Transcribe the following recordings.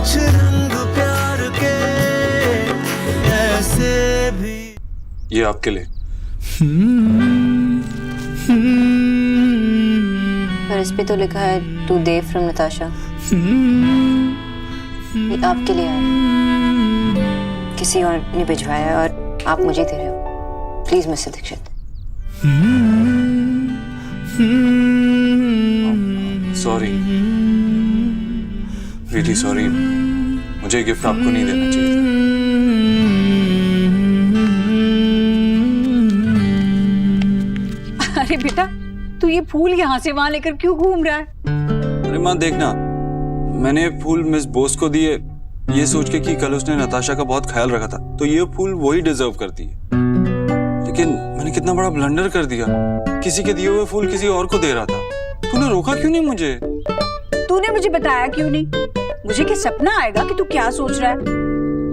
कुछ रंग प्यार के ऐसे भी। ये आपके लिए। पर इस पे तो लिखा है टू देव फ्रॉम नताशा। ये आपके लिए है, किसी और ने भिजवाया है और आप मुझे दे रहे हो। Please mister Dixit. Sorry, really sorry, मुझे गिफ्ट आपको नहीं देना चाहिए था। अरे बेटा, तू ये फूल यहाँ से वहां लेकर क्यों घूम रहा है? अरे माँ देखना, मैंने फूल मिस बोस को दिए ये सोच के कि कल उसने नताशा का बहुत ख्याल रखा था, तो ये फूल वही डिजर्व करती है। लेकिन मैंने कितना बड़ा ब्लंडर कर दिया, किसी के दिए हुए फूल किसी और को दे रहा था। तूने रोका क्यों नहीं मुझे? तूने मुझे बताया क्यों नहीं? मुझे क्या सपना आएगा कि तू क्या सोच रहा है?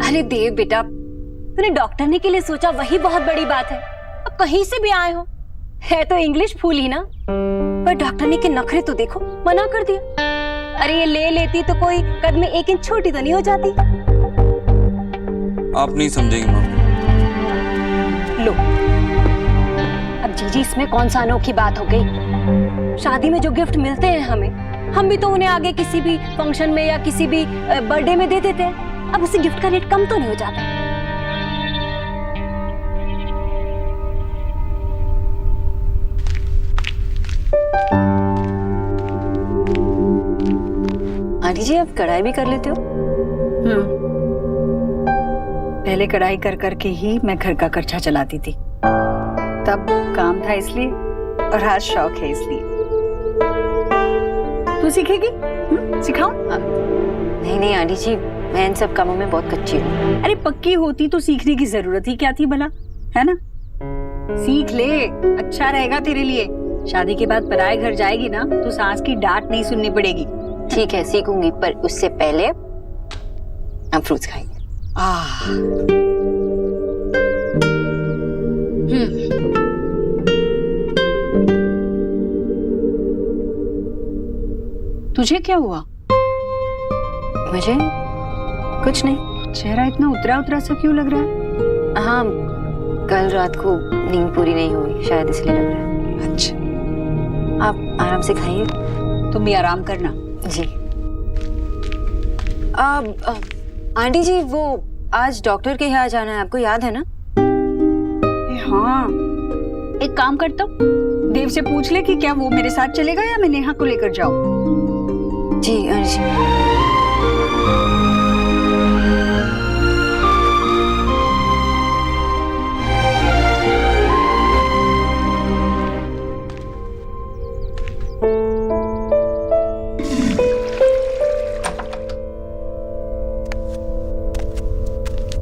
अरे देव बेटा, तूने डॉक्टर ने के लिए सोचा वही बहुत बड़ी बात है। अब कहीं से भी आए हो, है तो इंग्लिश फूल ही ना, पर डॉक्टर ने के नखरे तो देखो, मना कर दिया। अरे ये ले लेती तो कोई कद में 1 इंच छोटी तो नहीं हो जाती। आप नहीं समझेंगी माँ। लो, अब जीजी इसमें कौन सा अनोखी बात हो गई? शादी में जो गिफ्ट मिलते हैं हमें, हम भी तो उन्हें आगे किसी भी फंक्शन में या किसी भी बर्थडे में दे देते हैं। अब उसी गिफ्ट का रेट कम तो नहीं हो जाता? आंटी जी, आप कढ़ाई भी कर लेते हो? पहले कढ़ाई कर करके ही मैं घर का खर्चा चलाती थी, तब काम था इसलिए, और आज शौक है इसलिए। तू सीखेगी? सिखाऊं? नहीं नहीं आंटी जी, मैं इन सब कामों में बहुत कच्ची हूँ। अरे पक्की होती तो सीखने की जरूरत ही क्या थी भला, है ना? सीख ले, अच्छा रहेगा तेरे लिए। शादी के बाद पराए घर जाएगी ना तो सास की डांट नहीं सुननी पड़ेगी। ठीक है, सीखूंगी, पर उससे पहले हम फ्रूट्स खाएंगे। तुझे क्या हुआ? मुझे कुछ नहीं। चेहरा इतना उतरा उतरा सा क्यों लग रहा है? हाँ, कल रात को नींद पूरी नहीं हुई, शायद इसलिए लग रहा है। अच्छा, आप आराम से खाइए। तुम भी आराम करना। जी। आंटी जी, वो आज डॉक्टर के यहाँ जाना है, आपको याद है ना? हाँ, एक काम करता हूँ, देव से पूछ ले कि क्या वो मेरे साथ चलेगा या मैं नेहा को लेकर जाऊँ। जी आंटी जी।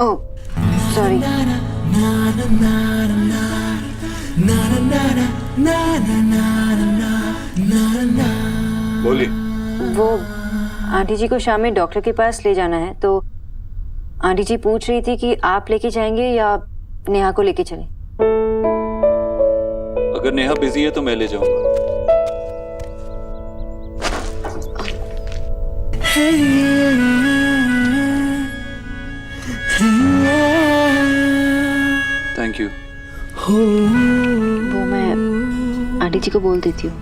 ओह, सॉरी। बोलिए। वो आंटी जी को शाम में डॉक्टर के पास ले जाना है, तो आंटी जी पूछ रही थी कि आप लेके जाएंगे या नेहा को लेके चलें। अगर नेहा बिजी है तो मैं ले जाऊंगा। Thank you. वो मैं आंटी जी को बोल देती हूँ।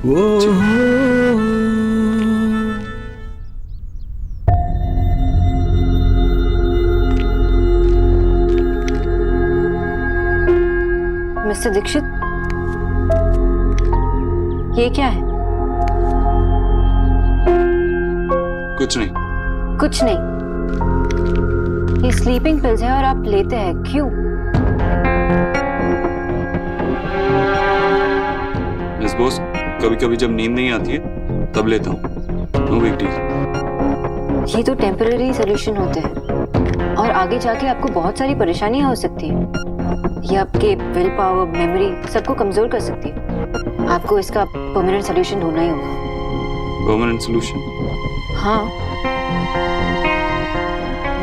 मिस्टर दीक्षित, ये क्या है? कुछ नहीं। कुछ नहीं। ये स्लीपिंग पिल्स हैं और आप लेते हैं, क्यों? मिस बोस, कभी कभी जब नींद नहीं आती है तब लेता हूँ, नो बिग डील। ये तो टेम्पररी सोल्यूशन होते हैं और आगे जाके आपको बहुत सारी परेशानियां हो सकती है। ये आपके विल पावर, मेमोरी सबको कमजोर कर सकती है। आपको इसका परमानेंट सोल्यूशन ढूंढना ही होगा। Permanent solution? हाँ,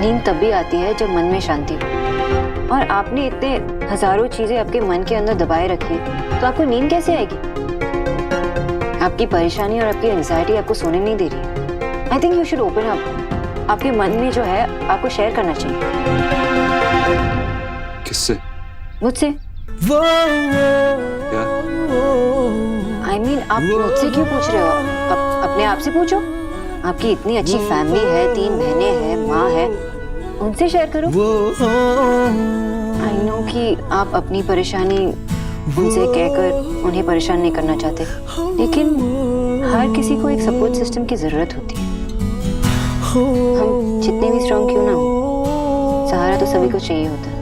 नींद तब भी आती है जब मन में शांति हो, और आपने इतने हजारों चीजें आपके मन के अंदर दबाए रखी, तो आपको नींद कैसे आएगी? आपकी परेशानी और आपकी एंजाइटी आपको सोने नहीं दे रही। I think you should open up. आपके मन में जो है आपको शेयर करना चाहिए। किससे? मुझसे। क्या? I mean, आप मुझसे क्यों पूछ रहे हो? अपने आप से पूछो। आपकी इतनी अच्छी फैमिली है, 3 बहनें हैं, माँ है, उनसे शेयर करो। आई नो कि आप अपनी परेशानी उनसे कहकर उन्हें परेशान नहीं करना चाहते, लेकिन हर किसी को एक सपोर्ट सिस्टम की जरूरत होती है। हम जितने भी स्ट्रॉन्ग क्यों ना हो, सहारा तो सभी को चाहिए होता है,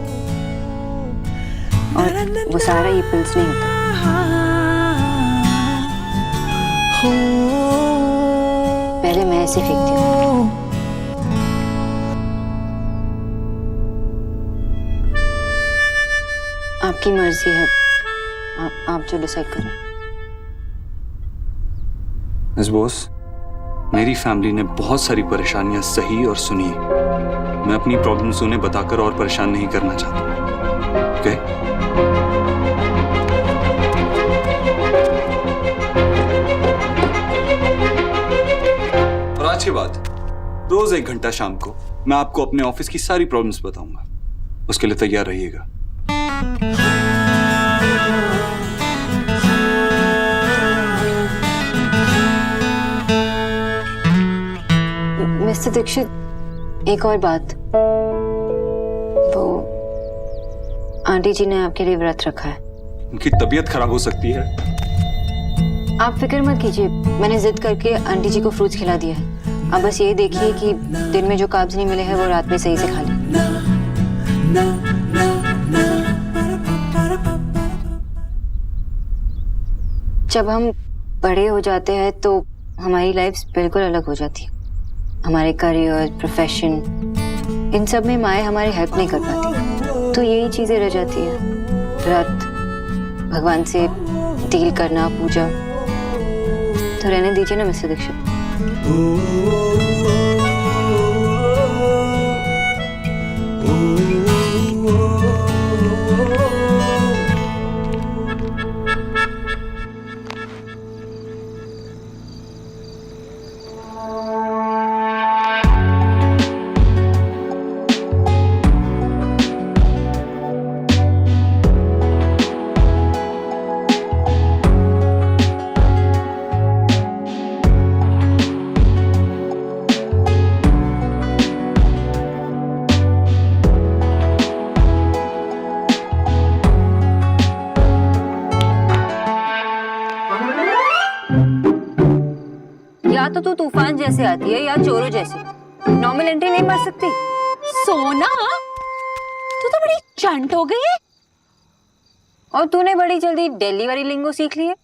और वो सहारा ये पिल्स नहीं होता। पहले मैं ऐसे फेंकती हूँ। आपकी मर्जी है, आप जो डिसाइड करें। मिस बोस, मेरी फैमिली ने बहुत सारी परेशानियां सही और सुनी। मैं अपनी प्रॉब्लम्स उन्हें बताकर और परेशान नहीं करना चाहता। ओके? और आज के बाद रोज 1 घंटा शाम को मैं आपको अपने ऑफिस की सारी प्रॉब्लम्स बताऊंगा। उसके लिए तैयार रहिएगा। मिस्टर दीक्षित, एक और बात, वो आंटी जी ने आपके लिए व्रत रखा है। उनकी तबीयत खराब हो सकती है। आप फिक्र मत कीजिए, मैंने जिद करके आंटी जी को फ्रूट्स खिला दिया है। अब बस यही देखिए कि दिन में जो कार्ब्स नहीं मिले हैं वो रात में सही से खा लें। जब हम बड़े हो जाते हैं तो हमारी लाइफ बिल्कुल अलग हो जाती है। हमारे करियर, प्रोफेशन, इन सब में माएँ हमारी हेल्प नहीं कर पाती, तो यही चीजें रह जाती है। व्रत, भगवान से डील करना, पूजा, तो रहने दीजिए ना मिस्टर दीक्षित। या तो तू तूफान जैसे आती है या चोरों जैसे, नॉर्मल एंट्री नहीं मार सकती। सोना, तू तो बड़ी चंट हो गई है। और तूने बड़ी जल्दी दिल्ली वाली लिंगो सीख ली है।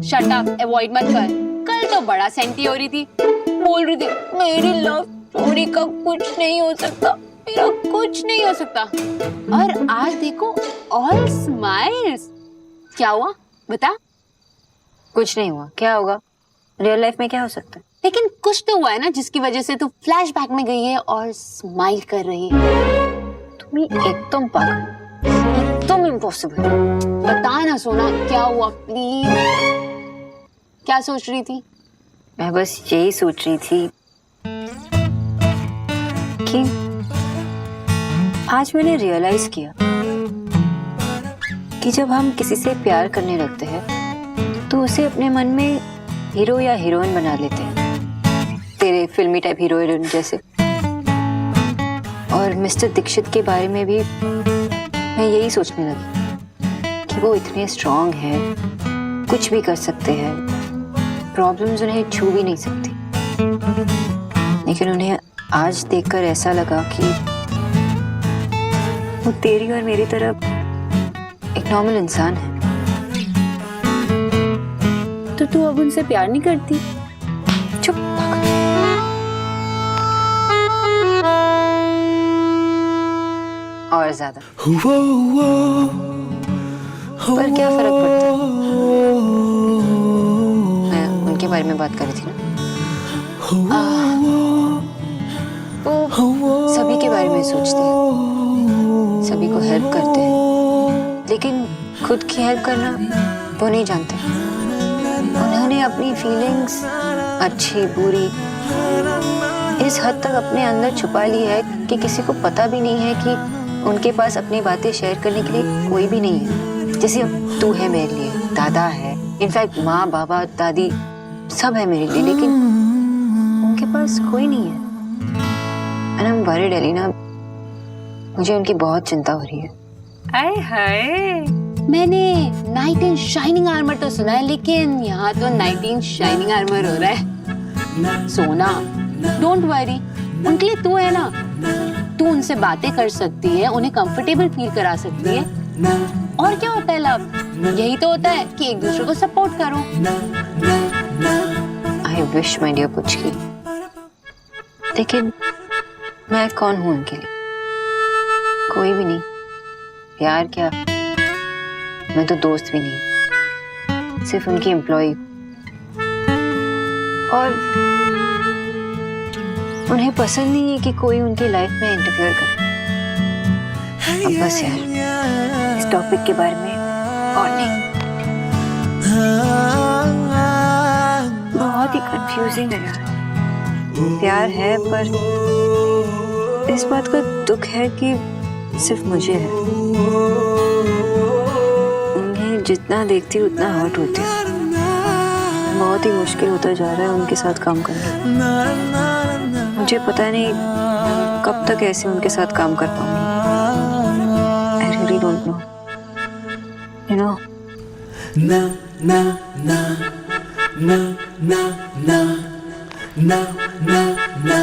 शट अप, अवॉइड मत कर। कल तो बड़ा सेंटी हो रही थी, बोल रही थी मेरी लव स्टोरी का कुछ नहीं हो सकता, मेरा कुछ नहीं हो सकता, और आज देखो ऑल स्माइल्स। क्या हुआ बता? कुछ नहीं हुआ, क्या होगा? रियल लाइफ में क्या हो सकता है? लेकिन कुछ तो हुआ है ना, जिसकी वजह से तू फ्लैशबैक में गई है और स्माइल कर रही है। तुम एकदम पागल, एकदम इम्पॉसिबल। बता ना सोना, क्या हुआ प्लीज? क्या सोच रही थी? मैं बस यही सोच रही थी कि आज मैंने रियलाइज किया कि जब हम किसी से प्यार करने लगते हैं तो उसे अपने मन में हीरो या हीरोइन बना लेते हैं, तेरे फिल्मी टाइप हीरो हीरोइन जैसे। और मिस्टर दीक्षित के बारे में भी मैं यही सोचने लगी कि वो इतने स्ट्रांग हैं, कुछ भी कर सकते हैं, प्रॉब्लम्स उन्हें छू भी नहीं सकती, लेकिन उन्हें आज देखकर ऐसा लगा कि वो तेरी और मेरी तरह एक नॉर्मल इंसान है। तो तू अब उनसे प्यार नहीं करती? चुप। और ज्यादा। पर क्या फर्क पड़ता है? मैं उनके बारे में बात कर रही थी ना। वो सभी के बारे में सोचते हैं, सभी को हेल्प करते हैं, लेकिन खुद की हेल्प करना वो नहीं जानते। उन्होंने अपनी फीलिंग्स, अच्छी बुरी, ये इस हद तक अपने अंदर छुपा ली है कि किसी को पता भी नहीं है कि उनके पास अपनी बातें शेयर करने के लिए कोई भी नहीं है। जैसे तू है मेरे लिए, दादा है, इनफैक्ट माँ बाबा दादी सब है मेरे लिए, लेकिन उनके पास कोई नहीं है। And I am worried Elina, मुझे उनकी बहुत चिंता हो रही है। आए हाय, मैंने नाइट इन शाइनिंग आर्मर तो सुना है, लेकिन यहाँ तो नाइट इन शाइनिंग आर्मर हो रहा है। सोना, डोंट वरी, उनके लिए तू है ना, तू उनसे बातें कर सकती है, उन्हें कंफर्टेबल फील करा सकती है। और क्या होता है लव, यही तो होता है कि एक दूसरे को सपोर्ट करो। I wish my dear Puchki, लेकिन मैं कौन हूँ उनके लिए? कोई भी नहीं। प्यार क्या, मैं तो दोस्त भी नहीं, सिर्फ उनकी एम्प्लॉय। और उन्हें पसंद नहीं है कि कोई उनकी लाइफ में इंटरफेयर करे। अब बस यार, इस टॉपिक के बारे में और नहीं। बहुत ही कंफ्यूजिंग है यार। प्यार है, पर इस बात का दुख है कि सिर्फ मुझे है। उन्हें जितना देखती हूँ उतना हर्ट होती हूँ। बहुत ही मुश्किल होता जा रहा है उनके साथ काम करना। मुझे पता नहीं कब तक ऐसे उनके साथ काम कर पाऊंगी। I really don't know. You know? na na na na na na na na na।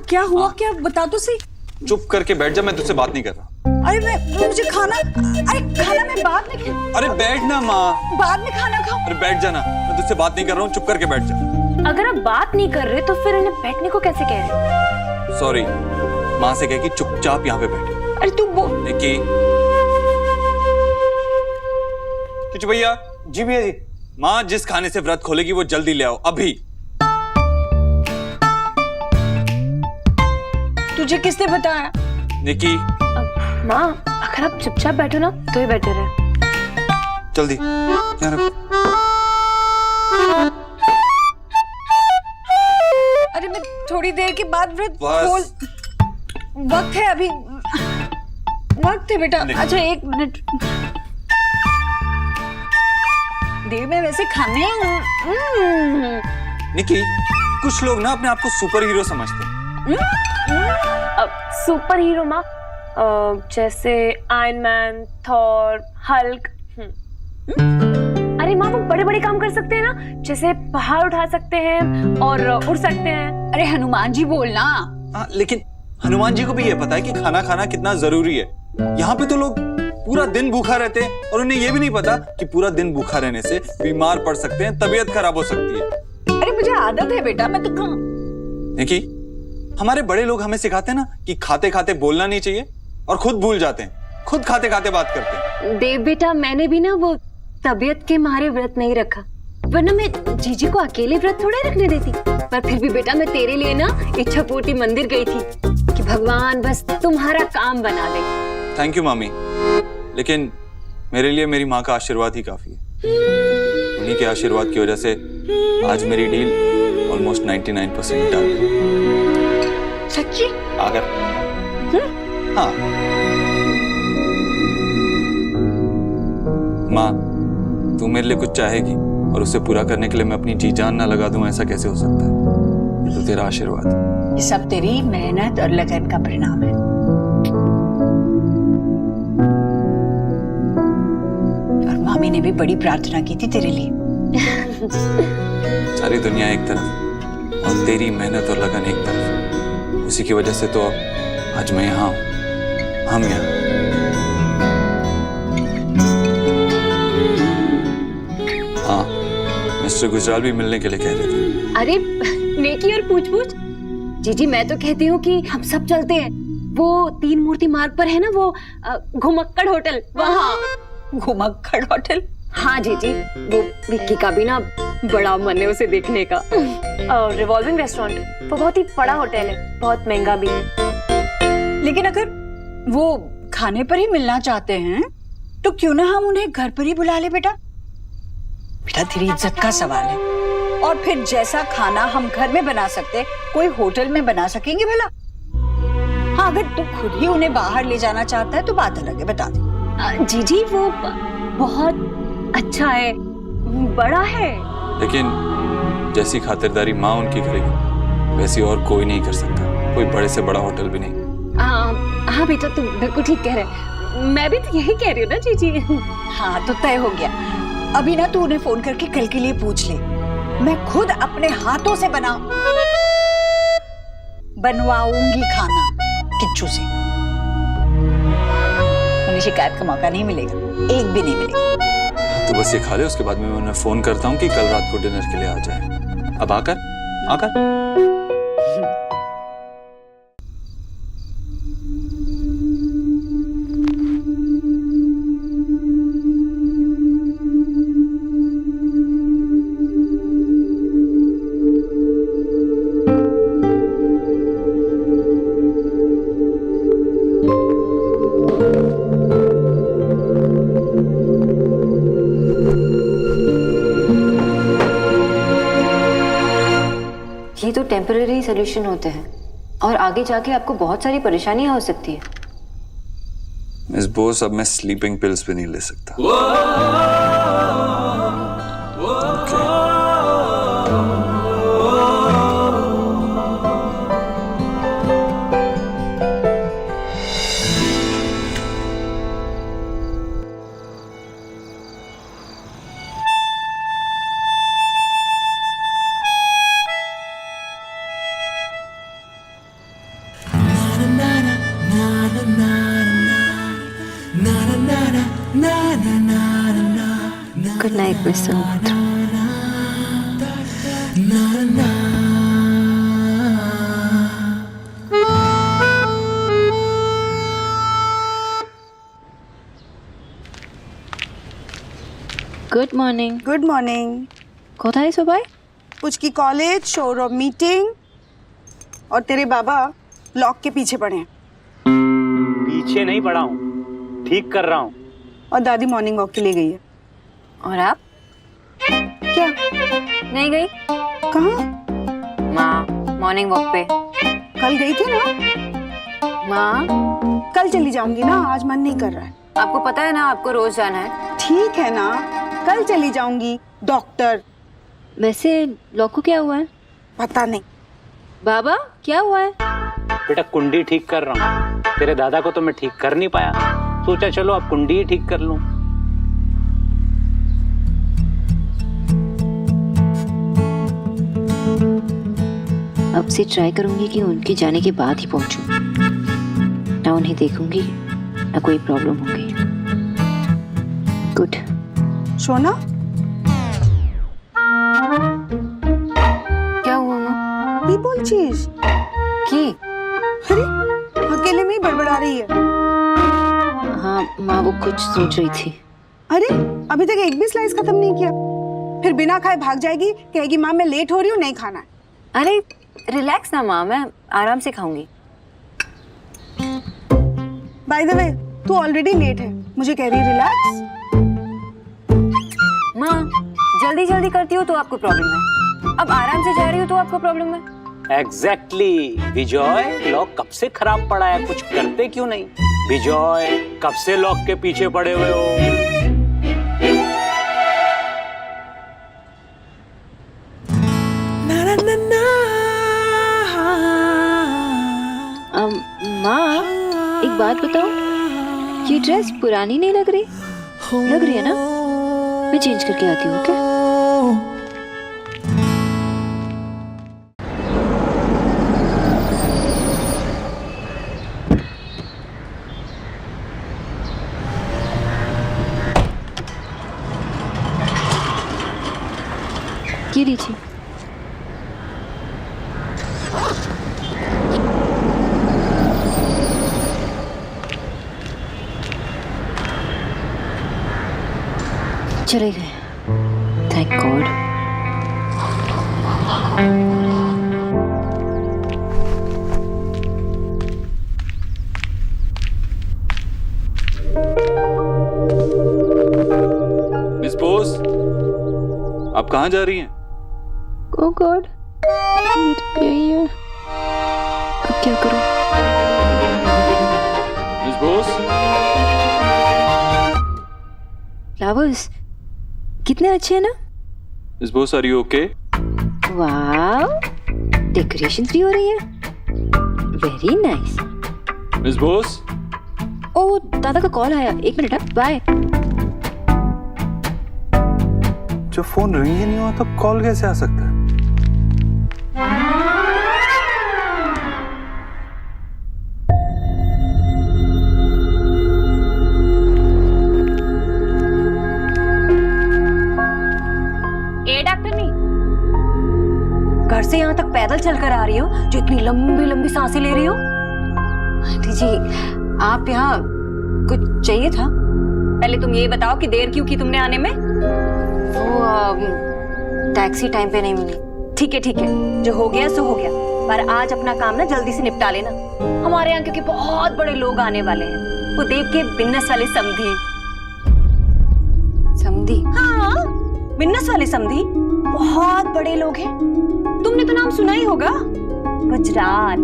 क्या हुआ? क्या बता तो सही। चुप करके बैठ जा, मैं तुझसे बात नहीं कर रहा। अरे मुझे खाना, अरे खाना मैं बाद में, अरे बैठ ना माँ, बाद में खाना खाओ। अरे बैठ जा ना, मैं तुझसे बात नहीं कर रहा हूँ, चुप करके बैठ जा। अगर आप बात नहीं कर रहे तो फिर इन्हें बैठने को कैसे कह रहे? सॉरी, माँ से कह कि चुपचाप यहाँ पे बैठ। अरे तू निकी, किचु भैया। जी भैया जी। माँ जिस खाने से व्रत खोलेगी वो जल्दी ले आओ अभी। तुझे किसने बताया? निकी, माँ, अगर आप चुपचाप बैठो ना तो ही बेटर है। जल्दी यहाँ रखो। अरे मैं थोड़ी देर के बाद व्रत बस। खोल। वक्त है अभी, वक्त है बेटा। अच्छा 1 मिनट। देर में वैसे खाने। निकी, कुछ लोग ना अपने आप को सुपर हीरो समझते हैं। सुपर हीरो माँ, जैसे आयरन मैन, थॉर, हल्क। अरे माँ, वो बड़े बड़े काम कर सकते हैं ना, जैसे पहाड़ उठा सकते हैं और उड़ सकते हैं। अरे हनुमान जी बोलना। हाँ, लेकिन हनुमान जी को भी ये पता है कि खाना खाना कितना जरूरी है। यहाँ पे तो लोग पूरा दिन भूखा रहते हैं और उन्हें ये भी नहीं पता कि पूरा दिन भूखा रहने से बीमार पड़ सकते हैं, तबीयत खराब हो सकती है। अरे मुझे आदत है बेटा, मैं तो खाऊं। देखिए, हमारे बड़े लोग हमें सिखाते हैं ना कि खाते खाते बोलना नहीं चाहिए, और खुद भूल जाते हैं, खुद खाते खाते बात करते हैं। देव बेटा, मैंने भी ना वो तबीयत के मारे व्रत नहीं रखा, वरना मैं जीजी को अकेले व्रत थोड़ा रखने देती। पर फिर भी बेटा, मैं तेरे लिए ना इच्छा पूर्ति मंदिर गई थी कि भगवान बस तुम्हारा काम बना दे। थैंक यू मामी, लेकिन मेरे लिए मेरी माँ का आशीर्वाद ही काफी है। उन्हीं के आशीर्वाद की वजह से आज मेरी डील ऑलमोस्ट 99% डन है। सच्ची? अगर हाँ माँ, तू मेरे लिए कुछ चाहेगी और उसे पूरा करने के लिए मैं अपनी जी जान ना लगा दूं, ऐसा कैसे हो सकता है? ये तो तेरा आशीर्वाद है। ये सब तेरी मेहनत और लगन का परिणाम है। और मामी ने भी बड़ी प्रार्थना की थी तेरे लिए। सारी दुनिया एक तरफ और तेरी मेहनत और लगन एक तरफ, उसी की वजह से तो आज मैं यहाँ हूँ, हम यहाँ। हाँ, मिस्टर गुजराल भी मिलने के लिए कह रहे थे। अरे नेकी और पूछ पूछ। जीजी, मैं तो कहती हूँ कि हम सब चलते हैं, वो 3 मूर्ति मार्ग पर है ना वो घुमक्कड़ होटल, वहाँ। घुमक्कड़ होटल? हाँ जीजी, वो विक्की का भी ना बड़ा मन है उसे देखने का। रिवॉल्विंग रेस्टोरेंट, वो बहुत ही बड़ा होटल है, बहुत महंगा भी है। लेकिन अगर वो खाने पर ही मिलना चाहते हैं तो क्यों ना हम उन्हें घर पर ही बुला ले बेटा। बेटा तेरी इज्जत का सवाल है और फिर जैसा खाना हम घर में बना सकते कोई होटल में बना सकेंगे भला? हाँ, अगर तू खुद ही उन्हें बाहर ले जाना चाहता है तो बात अलग है, बता दे। जीजी वो बहुत अच्छा है, बड़ा है। लेकिन जैसी खातिरदारी माँ उनकी करेगी वैसी और कोई नहीं कर सकता, कोई बड़े से बड़ा होटल भी नहीं। हाँ बेटा, तुम बिल्कुल ठीक कह रहे। मैं भी तो यही कह रही हूँ ना जीजी। हाँ तो तय हो गया। अभी ना तू उन्हें फोन करके कल के लिए पूछ ले, मैं खुद अपने हाथों से बनवाऊंगी खाना किच्चू से। उन्हें शिकायत का मौका नहीं मिलेगा, एक भी नहीं मिलेगा। तो बस ये खा ले, उसके बाद में मैं उन्हें फोन करता हूँ कि कल रात को डिनर के लिए आ जाए। अब आकर ये तो टेम्पररी सोल्यूशन होते हैं और आगे जाके आपको बहुत सारी परेशानियां हो सकती है। मिस बोस, अब मैं स्लीपिंग पिल्स भी नहीं ले सकता। Good night mister Malhotra. Good morning. Good morning. কোথায় সবাই? पुचकी कॉलेज, शोर ऑफ मीटिंग, और तेरे बाबा लॉक के पीछे पड़े हैं। पीछे नहीं पड़ा हूँ, ठीक कर रहा हूँ। और दादी मॉर्निंग वॉक के लिए गई है। और आप? क्या? नहीं गई? कहाँ? माँ मॉर्निंग वॉक पे। कल गई थी ना? माँ कल चली जाऊंगी ना, आज मन नहीं कर रहा है। आपको पता है ना आपको रोज जाना है। ठीक है ना, कल चली जाऊंगी। डॉक्टर। वैसे लॉक को क्या हुआ है? पता नहीं। बाबा क्या हुआ है? बेटा कुंडी ठीक कर रहा हूँ। तेरे दादा को तो मैं ठीक कर नहीं पाया, सोचा चलो अब कुंडी ही ठीक कर लूँ। अब से ट्राई करूंगी कि उनके जाने के बाद ही पहुंचूं। ना उन्हें देखूंगी ना कोई प्रॉब्लम होगी। गुड। सोना, क्या हुआ माँ? ये बोल चीज की? अरे अकेले में ही बड़बड़ा रही है। हाँ माँ वो कुछ सोच रही थी। अरे अभी तक एक भी स्लाइस खत्म नहीं किया, फिर बिना खाए भाग जाएगी, कहेगी माँ मैं लेट हो रही हूँ, नहीं खाना है। अरे रिलैक्स ना माँ, मैं आराम से खाऊंगी। बाय द वे तू ऑलरेडी लेट है, मुझे कह रही रिलैक्स। माँ जल्दी जल्दी करती हो तो आपको प्रॉब्लम है, अब आराम से जा रही हो तो आपको प्रॉब्लम है। एग्जैक्टली। विजय, लॉक कब से खराब पड़ा है, कुछ करते क्यों नहीं? विजय, कब से लॉक के पीछे पड़े हुए हो? माँ एक बात बताओ, ये ड्रेस पुरानी नहीं लग रही? लग रही है ना? मैं चेंज करके आती हूँ। ओके? ये लीजिए। चले गए, थैंक गॉड। मिस बोस, आप कहाँ जा रही हैं? ओह गॉड, यही है। अब क्या करूं? मिस बोस, फ्लावर्स कितने अच्छे हैं ना। Miss Bose, are you okay? वाह, डेकोरेशंस भी हो रही है। Very nice. Miss Bose, oh, दादा का कॉल आया, 1 मिनट, बाय। जब फोन रिंग ही नहीं हुआ तो कॉल कैसे आ सकता है? ए डॉक्टरनी, घर से यहाँ तक पैदल चलकर आ रही हो जो इतनी लंबी लंबी सांसें ले रही हो? आंटी जी, आप यहाँ कुछ चाहिए था? पहले तुम ये बताओ कि देर क्यों की तुमने आने में? वो टैक्सी टाइम पे नहीं मिली। ठीक है, जो हो गया सो हो गया, पर आज अपना काम ना जल्दी से निपटा लेना। हमारे यहाँ क्योंकि बहुत बड़े लोग आने वाले हैं, वो देव के बिन्नस वाले समधी। समधी? हाँ, बिन्नस वाले समधी बहुत बड़े लोग हैं। तुमने तो नाम सुना ही होगा, गुजराल।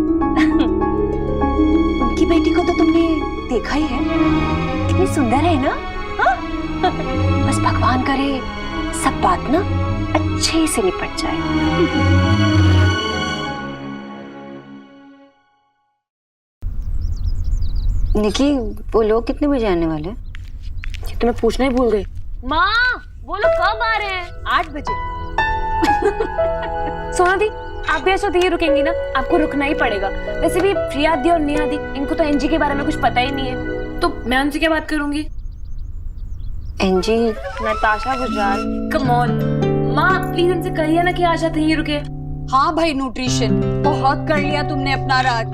उनकी बेटी को तो तुमने देखा ही है, कितनी सुंदर है ना? हाँ? बस भगवान करे सब बात ना अच्छे से निपट जाए। निकी, वो लोग कितने बजे आने वाले हैं? ये तो मैं पूछना ही भूल गई। माँ, वो लोग कब आ रहे हैं? 8 बजे। सोना दी, आप भी ऐसा यही रुकेंगी ना? आपको रुकना ही पड़ेगा। वैसे भी प्रिया दी और नेहा दी, इनको तो एनजी के बारे में कुछ पता ही नहीं है, तो मैं उनसे क्या बात करूंगी? एनजी? नताशा गुजराल। कम ऑन माँ, प्लीज उनसे कहिए ना कि आज रात यहीं रुके। हाँ भाई न्यूट्रिशन, बहुत कर लिया तुमने अपना रात।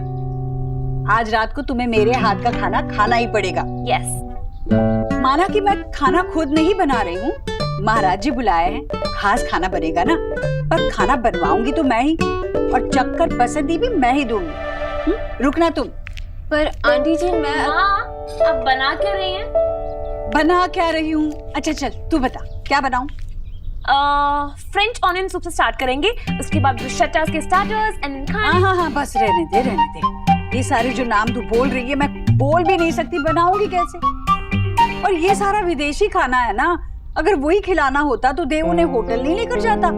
आज रात को तुम्हें मेरे हाथ का खाना खाना ही पड़ेगा। यस। माना कि मैं खाना खुद नहीं बना रही हूँ, महाराज जी बुलाए हैं, खास खाना बनेगा ना, पर खाना बनवाऊंगी तो मैं ही, और चक्कर पसंदी भी मैं ही दूंगी। रुकना तुम। पर आंटी जी, मैं अब बना क्या रही हैं? बना क्या रही हूँ? अच्छा चल तू बता, क्या बनाऊं? फ्रेंच ऑनियन सूप से स्टार्ट करेंगे, उसके बाद ब्रुschettas के स्टार्टर्स एंड हाँ, बस रहने दे। ये सारे जो नाम तू बोल रही है मैं बोल भी नहीं सकती, बनाऊंगी कैसे? और ये सारा विदेशी खाना है ना, अगर वही खिलाना होता तो देव उन्हें होटल नहीं लेकर जाता।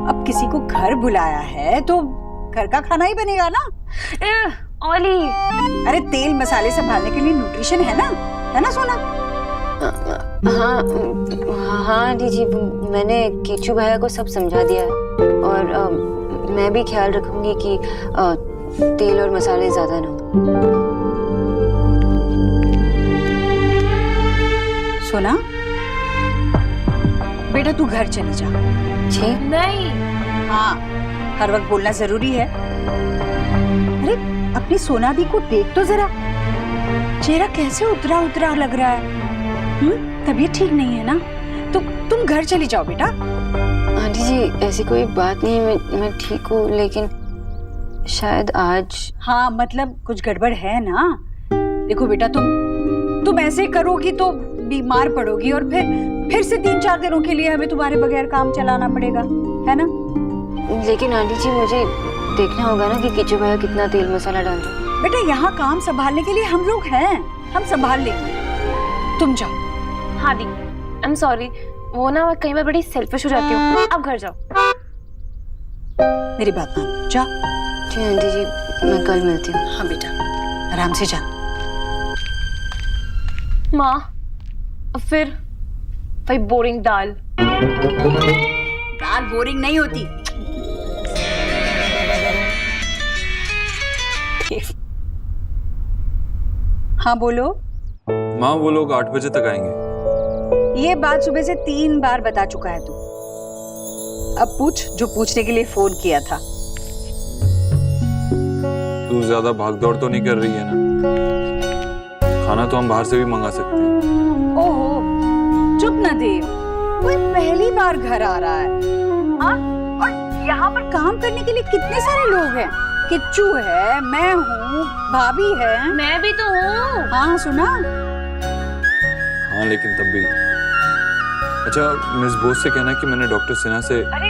अब किसी को घर बुलाया है तो घर का खाना ही बनेगा ना। ऑली, अरे तेल मसाले संभालने के लिए न्यूट्रिशन है ना सोना? हाँ आंटी जी, मैंने कीचू भैया को सब समझा दिया है, और मैं भी ख्याल रखूंगी कि तेल और मसाले ज्यादा ना हो। सोना बेटा, तू घर चली जा। जी नहीं। हाँ, हर वक्त बोलना जरूरी है। अरे अपनी सोना दी को देख तो जरा, चेहरा कैसे उतरा लग रहा है। तबीयत ठीक नहीं है ना? तो तुम घर चली जाओ बेटा। आंटी जी, ऐसी कोई बात नहीं है, मैं ठीक हूँ, लेकिन शायद आज। हाँ मतलब कुछ गड़बड़ है ना? देखो बेटा, तुम ऐसे करोगी तो बीमार पड़ोगी, और फिर से 3-4 दिनों के लिए हमें तुम्हारे बगैर काम चलाना पड़ेगा, है ना? लेकिन आंटी जी, मुझे देखना होगा ना कि कीचू भैया कितना तेल मसाला डाल रहे हैं। बेटा, यहाँ काम संभालने के लिए हम लोग हैं, हम संभाल लेंगे, तुम जाओ। हाँ दी, आई एम सॉरी, वो ना मैं कई बार बड़ी सेल्फिश हो जाती हूँ। अब घर जाओ। मेरी बात मान, जा। जी आंटी जी, मैं कल मिलती हूँ। हाँ बेटा, आराम से जा। माँ, फिर वही बोरिंग दाल। दाल बोरिंग नहीं होती। हाँ बोलो। माँ, वो लोग 8 बजे तक आएंगे। ये बात सुबह से 3 बार बता चुका है तू। अब पूछ जो पूछने के लिए फोन किया था। तू ज्यादा भागदौड़ तो नहीं कर रही है ना? खाना तो हम बाहर से भी मंगा सकते हैं। ओहो, चुप ना देव, कोई पहली बार घर आ रहा है। हाँ? और यहाँ पर काम करने के लिए कितने सारे लोग हैं। किच्चू है, मैं हूँ, भाभी है। मैं भी तो हूँ। हाँ सुना? हाँ, लेकिन तब भी। अच्छा, मिस बोस से कहना कि मैंने डॉक्टर सिन्हा से। अरे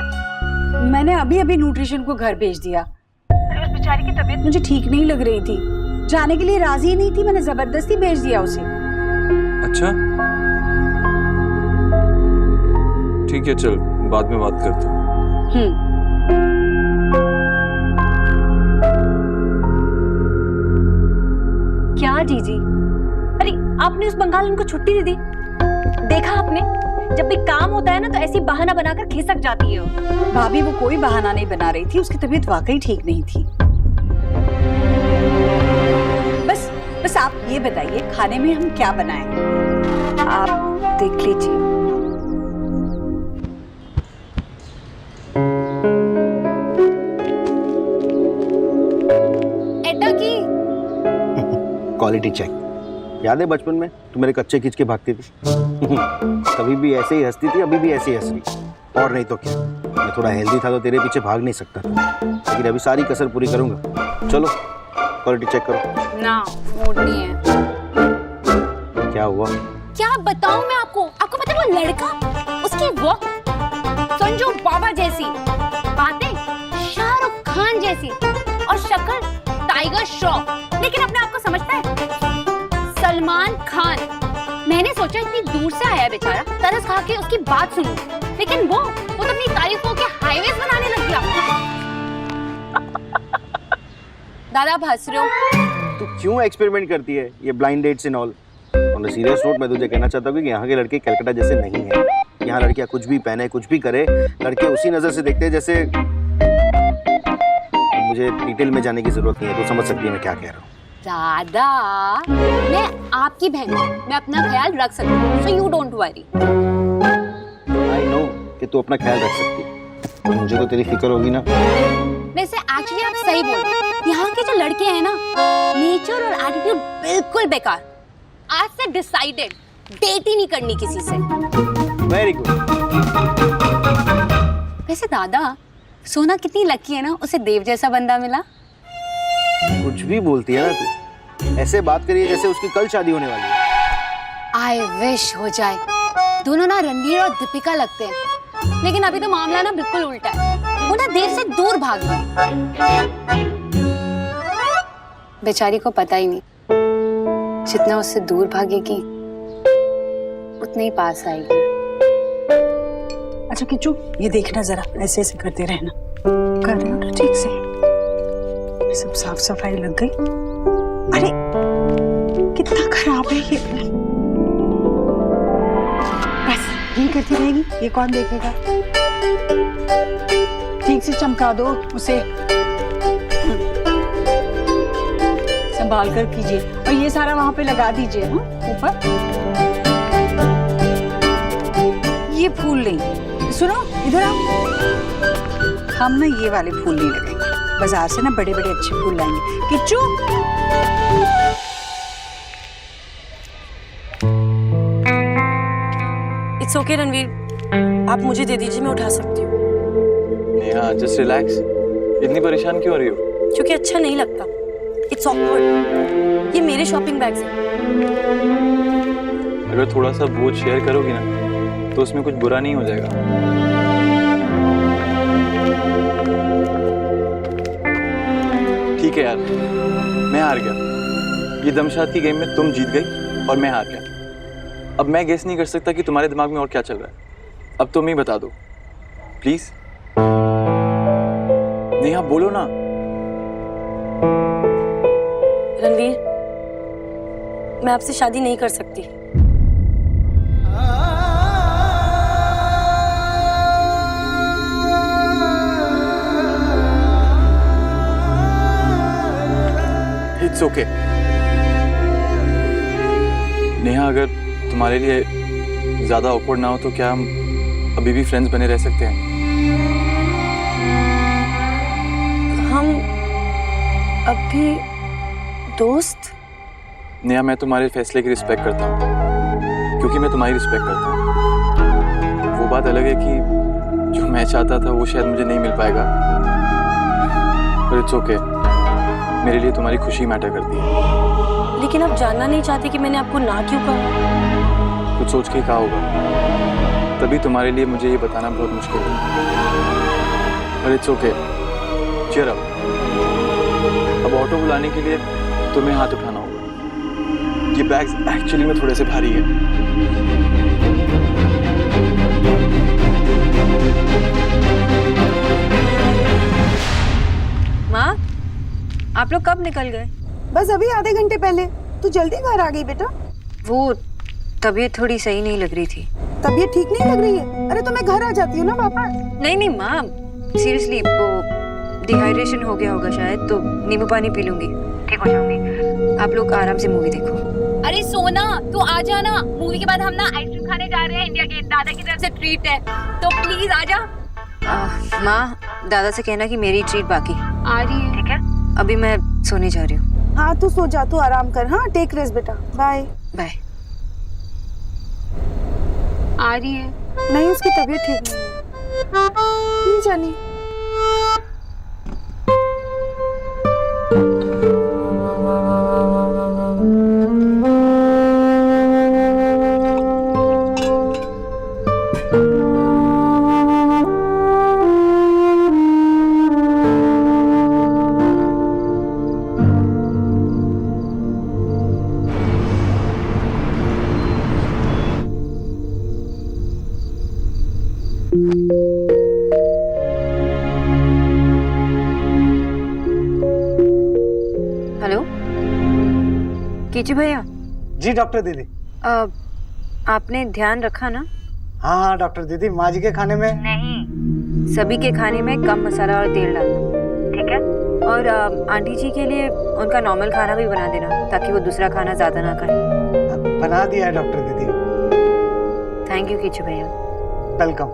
मैंने अभी अभी न्यूट्रिशन को घर भेज दिया। अरे उस बेचारी की तबीयत मुझे ठीक नहीं लग रही थी, जाने के लिए राजी ही नहीं थी, मैंने जबरदस्ती भेज दिया उसे। अच्छा ठीक है, चल बाद में बात करते हैं। क्या जीजी, अरे आपने उस बंगालन को छुट्टी दे दी? देखा आपने, जब भी काम होता है ना तो ऐसी बहाना बनाकर खिसक जाती है वो। भाभी वो कोई बहाना नहीं बना रही थी, उसकी तबीयत वाकई ठीक नहीं थी। बस आप ये बताइए खाने में हम क्या बनाएं? आप देख लीजिए। एटा की क्वालिटी चेक। याद है बचपन में तू मेरे कच्चे खींच के भागती थी? कभी भी ऐसे ही हंसती थी, अभी भी ऐसे ही हंस रही। और नहीं तो क्या, मैं थोड़ा हेल्दी था तो तेरे पीछे भाग नहीं सकता था, लेकिन अभी सारी कसर पूरी करूंगा। चलो क्वालिटी चेक करो। ना, मूड नहीं है। क्या हुआ? क्या बताऊं मैं आपको? आपको पता है वो लड़का, उसकी वॉक संजू बाबा जैसी, बातें शाहरुख खान जैसी और शक्ल टाइगर श्रॉफ, लेकिन अपने आप को समझता है सलमान खान। मैंने सोचा इतनी दूर से आया है बेचारा, तरस खा के उसकी बात सुनूं, लेकिन वो तो अपनी तारीफों के हाईवेज बनाने लग गया। दादा आप हंस रहे हो? तू क्यों एक्सपेरिमेंट करती है ये blind dates and all? On a serious note मैं तुझे कहना चाहता हूँ कि यहाँ के लड़के कलकत्ता जैसे नहीं है। यहाँ लड़कियाँ कुछ भी पहने कुछ भी करे, लड़के उसी नजर से देखते हैं जैसे। मुझे डिटेल में जाने की जरूरत नहीं है, तो समझ सकती है मैं क्या कह रहा हूँ। दादा मैं आपकी बहन हूँ, मैं अपना ख्याल रख सकती हूँ, so you don't worry। I know कि तू अपना ख्याल रख सकती है, मुझे तो तेरी फिक्र होगी ना। वैसे एक्चुअली आप सही बोल रहे हैं, यहाँ के जो लड़के हैं ना, नेचर और एटीट्यूड बिल्कुल बेकार। आज से डिसाइडेड, डेट ही नहीं करनी किसी से। Very good. वैसे दादा सोना कितनी लकी है ना, उसे देव जैसा बंदा मिला। कुछ भी बोलती है ना तू, ऐसे बात करिए जैसे उसकी कल शादी होने वाली है। आई विश हो जाए। दोनों ना रणवीर और दीपिका लगते हैं, लेकिन अभी तो मामला ना बिल्कुल उल्टा है, वो ना देव से दूर भाग गई। बेचारी को पता ही नहीं, जितना उससे दूर भागेगी उतने ही पास आएगी। अच्छा किच्चू ये देखना जरा, ऐसे ऐसे करते रहना। कर रहे हो ना ठीक से? सब साफ सफाई लग गई। अरे कितना खराब है ये। बस ये करती रहेगी, ये कौन देखेगा? ठीक से चमका दो उसे, संभाल कर कीजिए, और ये सारा वहां पे लगा दीजिए ना ऊपर। ये फूल नहीं, सुनो इधर आओ, हम ना ये वाले फूल नहीं लगाएंगे, बाजार से ना बड़े बड़े अच्छे फूल लाएंगे। किच्चू इट्स ओके रणवीर, आप मुझे दे दीजिए, मैं उठा सकती हूँ। नेहा जस्ट रिलैक्स, इतनी परेशान क्यों हो रही हो? क्योंकि अच्छा नहीं लगता, इट्स ऑकवर्ड। ये मेरे शॉपिंग बैग्स हैं। अगर थोड़ा सा बोझ शेयर करोगी ना तो उसमें कुछ बुरा नहीं हो जाएगा। ठीक है यार, मैं हार गया। ये दमशाद की गेम में तुम जीत गई और मैं हार गया। अब मैं गेस नहीं कर सकता कि तुम्हारे दिमाग में और क्या चल रहा है। अब तुम ही बता दो प्लीज। नेहा बोलो ना। रणवीर, मैं आपसे शादी नहीं कर सकती। It's okay. नेहा अगर तुम्हारे लिए ज्यादा awkward ना हो तो क्या हम अभी भी फ्रेंड्स बने रह सकते हैं? हम अभी दोस्त? नेहा मैं तुम्हारे फैसले की रिस्पेक्ट करता हूँ क्योंकि मैं तुम्हारी रिस्पेक्ट करता हूँ। वो बात अलग है कि जो मैं चाहता था वो शायद मुझे नहीं मिल पाएगा, पर इट्स ओके। मेरे लिए तुम्हारी खुशी मैटर करती है। लेकिन आप जानना नहीं चाहते कि मैंने आपको ना क्यों कहा? कुछ सोच के कहा होगा, तभी तुम्हारे लिए मुझे ये बताना बहुत मुश्किल है। पर इट्स ओके, चीयर अप। अब ऑटो बुलाने के लिए तुम्हें हाथ उठाना होगा। ये बैग्स एक्चुअली में थोड़े से भारी है। माँ, आप लोग कब निकल गए? बस अभी आधे घंटे पहले। तू जल्दी घर आ गई बेटा। वो तबीयत थोड़ी सही नहीं लग रही थी। तबीयत ठीक नहीं लग रही है? अरे तो मैं घर आ जाती हूँ ना वापस। नहीं माँ, सीरियसली वो डिहाइड्रेशन हो गया होगा शायद, तो नींबू पानी पी लूंगी, ठीक हो जाऊंगी। आप लोग आराम से मूवी देखो। अरे सोना, तू आ जाना। मूवी के बाद हम ना आइसक्रीम खाने जा रहे हैं इंडिया गेट, दादा की तरफ से ट्रीट है, तो प्लीज आ जा। माँ, दादा से कहना कि मेरी ट्रीट बाकी आ रही है। ठीक है, अभी मैं सोने जा रही हूँ। हाँ तू सो जा, तू आराम कर। हाँ टेक रेस्ट बेटा, बाय बाय। आ रही है। नहीं उसकी तबीयत ठीक नहीं है। नहीं जानी। हेलो कीचू भैया। जी डॉक्टर दीदी। आपने ध्यान रखा ना? हाँ हाँ डॉक्टर दीदी, माँ जी के खाने में नहीं, सभी के खाने में कम मसाला और तेल डालना, ठीक है? और आंटी जी के लिए उनका नॉर्मल खाना भी बना देना, ताकि वो दूसरा खाना ज्यादा ना खाए। बना दिया है डॉक्टर दीदी। थैंक यू कीचू भैया। Welcome.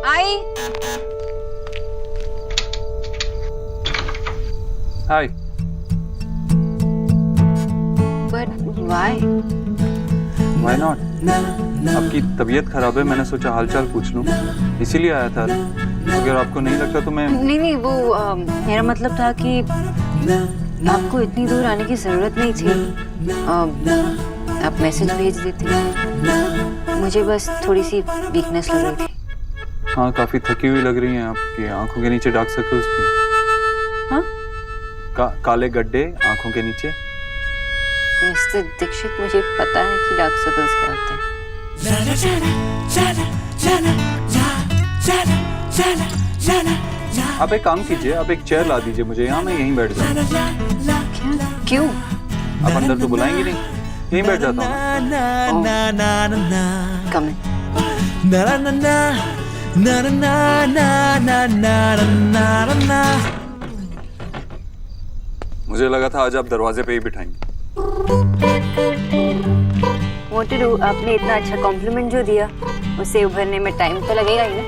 I. Hi. But why? Why not? आपकी तबीयत खराब है, मैंने सोचा हालचाल पूछ लूं, इसीलिए आया था। अगर आपको नहीं लगता तो मैं नहीं वो मेरा मतलब था कि आपको इतनी दूर आने की जरूरत नहीं थी। आप मैसेज भेज देती। मुझे बस थोड़ी सी वीकनेस लग रही थी। हाँ, काफी थकी हुई लग रही हैं, आपकी आंखों के नीचे डार्क सर्कल्स भी। हाँ? काले गड्ढे आंखों के नीचे। मिस्टर दीक्षित, मुझे पता है कि डार्क सर्कल्स क्या होते हैं। आप एक काम कीजिए, आप एक चेयर ला दीजिए मुझे यहाँ, मैं यहीं बैठ जाऊँ। क्यों? आप अंदर तो बुलाएंगे नहीं, यहीं बैठ जाता हूँ। कम मुझे लगा था आज आप दरवाजे पे ही बिठाएंगे। What to do? आपने इतना अच्छा कॉम्प्लीमेंट जो दिया, उससे उभरने में टाइम तो लगेगा ही ना।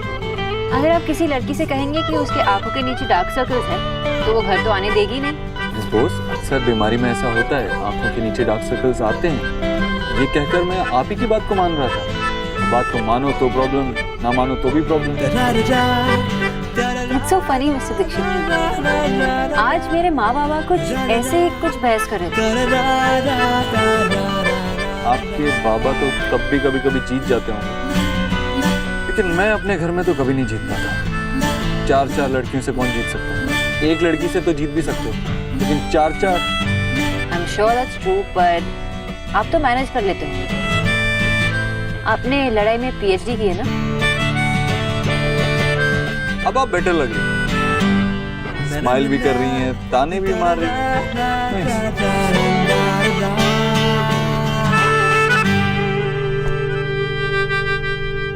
अगर आप किसी लड़की से कहेंगे कि उसके आंखों के नीचे डार्क सर्कल्स हैं, तो वो घर तो आने देगी नहीं। मिस बोस, अक्सर बीमारी में ऐसा होता है, आंखों के नीचे डार्क सर्कल्स आते हैं। ये कहकर मैं आप ही की बात को मान रहा था। बात को मानो तो प्रॉब्लम, ना मानो तो भी problem. It's so funny, mister Dixit. आज मेरे माँ बाबा कुछ ऐसे कुछ बहस कर रहे थे। आपके बाबा तो तब भी कभी कभी जीत जाते होंगे, लेकिन मैं अपने घर में तो कभी नहीं जीत पाता। 4 लड़कियों से कौन जीत सकता है? एक लड़की से तो जीत भी सकते हो, लेकिन 4। I'm sure that's true, but आप तो मैनेज कर लेते हो। आपने लड़ाई में PhD की है ना? अब आप बेटर लग रही हैं, स्माइल भी कर रही हैं, ताने भी मार रही हैं।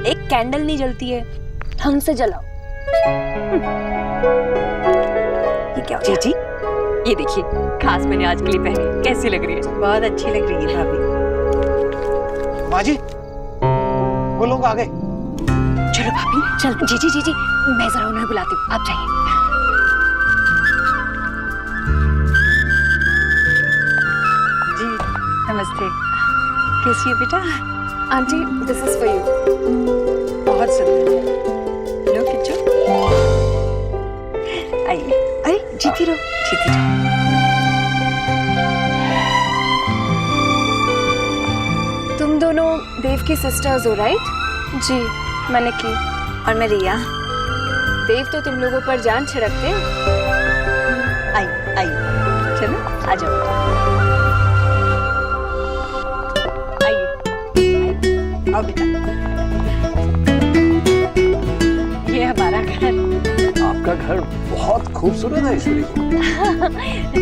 एक कैंडल नहीं जलती है, ढंग से जलाओ। ये क्या? जी, ये देखिए, खास मैंने आज के लिए पहनी, कैसी लग रही है? बहुत अच्छी लग रही है भाभी। माँ जी, वो लोग आ गए। चलो भाभी, चल। जी, मैं जरा उन्हें बुलाती हूँ, आप जाइए। जी नमस्ते, कैसी है बेटा? Aunty, this is for you. बहुत सुंदर। लो किच्चू, आइए। अरे जीती रहो, जीती रहो। तुम दोनों देव की सिस्टर्स हो, राइट? जी, मैंने की। और मैं रिया। देव तो तुम लोगों पर जान छिड़कते हैं। आई चलो आ जाओ। आइए आओ बेटा, ये हमारा घर। आपका घर बहुत खूबसूरत है ईश्वरी।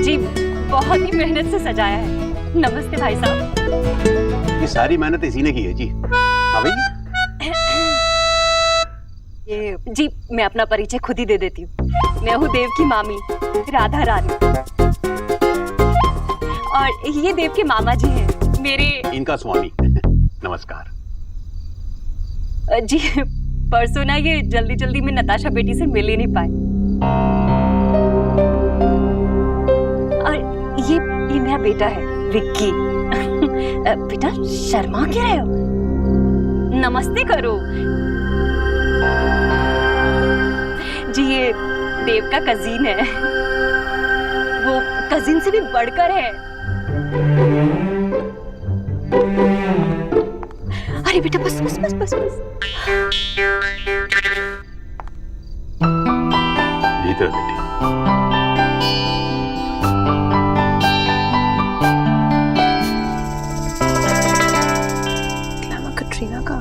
जी बहुत ही मेहनत से सजाया है। नमस्ते भाई साहब। ये सारी मेहनत इसी ने की है जी। हाँ भाई ये जी मैं अपना परिचय खुद ही दे देती हूँ। मैं हूँ देव की मामी राधा रानी, और ये देव के मामा जी हैं मेरे। इनका स्वामी। नमस्कार। जी परसों ना ये जल्दी जल्दी में नताशा बेटी से मिल ही नहीं पाए, और ये मेरा बेटा है विक्की। बेटा शर्मा क्यों रहे हो? नमस्ते करो। जी ये देव का कजीन है, वो कजिन से भी बढ़कर है। अरे बेटा बस बस बस बस बस। भीतर बेटी। ग्लैमर कटरीना का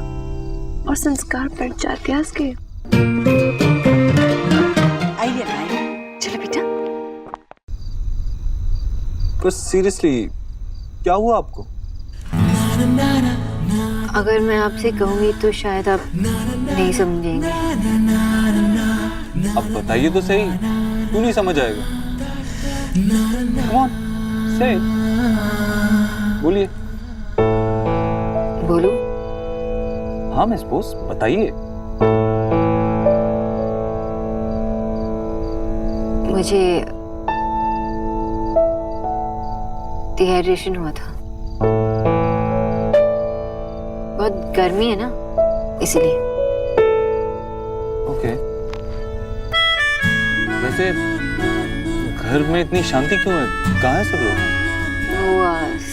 और संस्कार पंचायत के। आइए ना आइए। चलो बेटा। पर सीरियसली क्या हुआ आपको? अगर मैं आपसे कहूंगी तो शायद आप नहीं समझेंगे। अब बताइए तो सही, क्यों नहीं समझ आएगा? Come on, say it. बोलिए। बोलूं? हाँ मिस बोस बताइए। मुझे डिहाइड्रेशन हुआ था। बहुत गर्मी है ना, इसीलिए। ओके। वैसे घर में इतनी शांति क्यों है? कहाँ है सब लोग? वो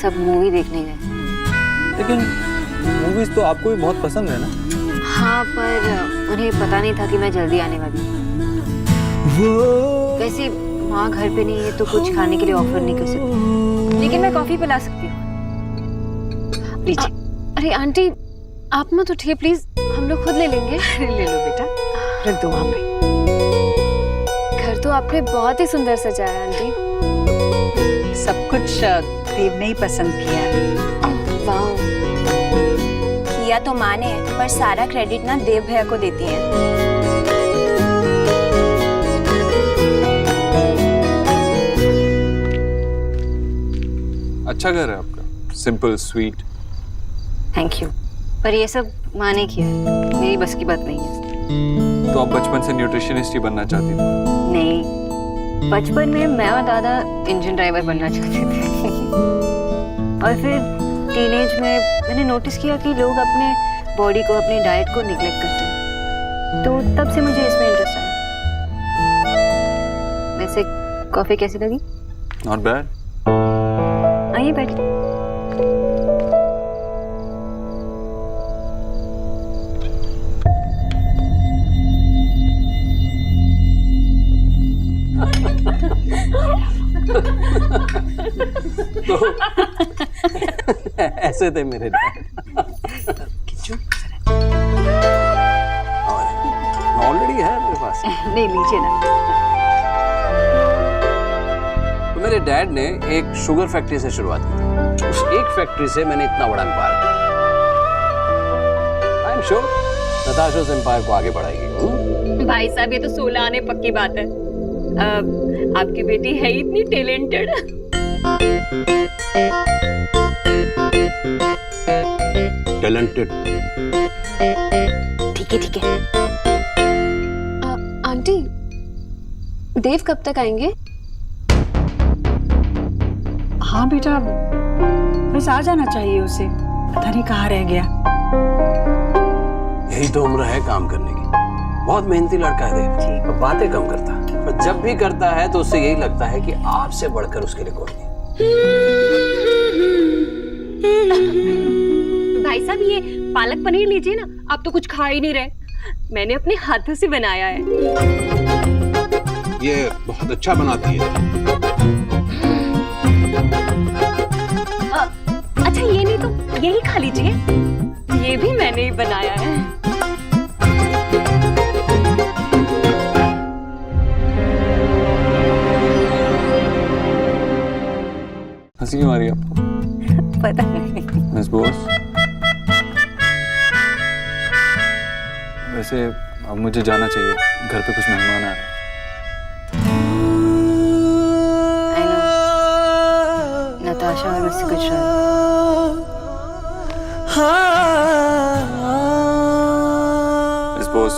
सब मूवी देखने गए। लेकिन मूवीज तो आपको भी बहुत पसंद है ना? हाँ पर उन्हें पता नहीं था कि मैं जल्दी आने वाली हूँ। वैसे माँ घर पे नहीं है तो कुछ खाने के लिए ऑफर नहीं कर सकती, लेकिन मैं कॉफी पिला सकती हूँ। लीजिए। अरे आंटी आप मत उठिए प्लीज, हम लोग खुद ले लेंगे। अरे ले लो बेटा, रख दो वहां पे। घर तो आपने बहुत ही सुंदर सजाया आंटी। सब कुछ देव ने ही पसंद किया है। वाह। किया तो माँ ने, पर सारा क्रेडिट ना देव भैया को देती है। अच्छा घर है आपका, सिंपल स्वीट। थैंक यू, पर ये सब माँ ने किया है, मेरी बस की बात नहीं है। तो आप बचपन से न्यूट्रिशनिस्ट ही बनना चाहती थी? नहीं, बचपन में मैं और दादा इंजन ड्राइवर बनना चाहते थे। और फिर टीनेज में मैंने नोटिस किया कि लोग अपने बॉडी को, अपनी डाइट को निग्लेक्ट करते हैं, तो तब से मुझे इसमें इंटरेस्ट आया। वैसे कॉफी कैसी लगी? Not bad. आइए बैठिए। तो ऐसे थे मेरे डैड। ऑलरेडी है मेरे पास। नहीं लीजिए ना। तो मेरे डैड ने एक शुगर फैक्ट्री से शुरुआत की थी। उस एक फैक्ट्री से मैंने इतना बड़ा empire I am sure Natasha empire को आगे बढ़ाएगी। भाई साहब ये तो 16 आने पक्की बात है। आपकी बेटी है इतनी टैलेंटेड। टैलेंटेड। ठीक है। आंटी देव कब तक आएंगे? हाँ बेटा, बस आ जाना चाहिए उसे, पता नहीं कहाँ रह गया। यही तो उम्र है काम करने की। बहुत मेहनती लड़का है देव, और बातें कम करता है, पर जब भी करता है तो उससे यही लगता है कि आपसे बढ़कर उसके लिए कोई नहीं। भाई साहब ये पालक पनीर लीजिए ना, आप तो कुछ खा ही नहीं रहे। मैंने अपने हाथों से बनाया है। ये बहुत अच्छा बनाती है। अच्छा ये नहीं तो यही खा लीजिए, ये भी मैंने ही बनाया है। हंसी क्यों आ रही है आपको? पता नहीं। मिस बोस, वैसे अब मुझे जाना चाहिए, घर पे कुछ मेहमान आ रहे हैं। I know. नताशा और मुझसे कुछ मिस बोस,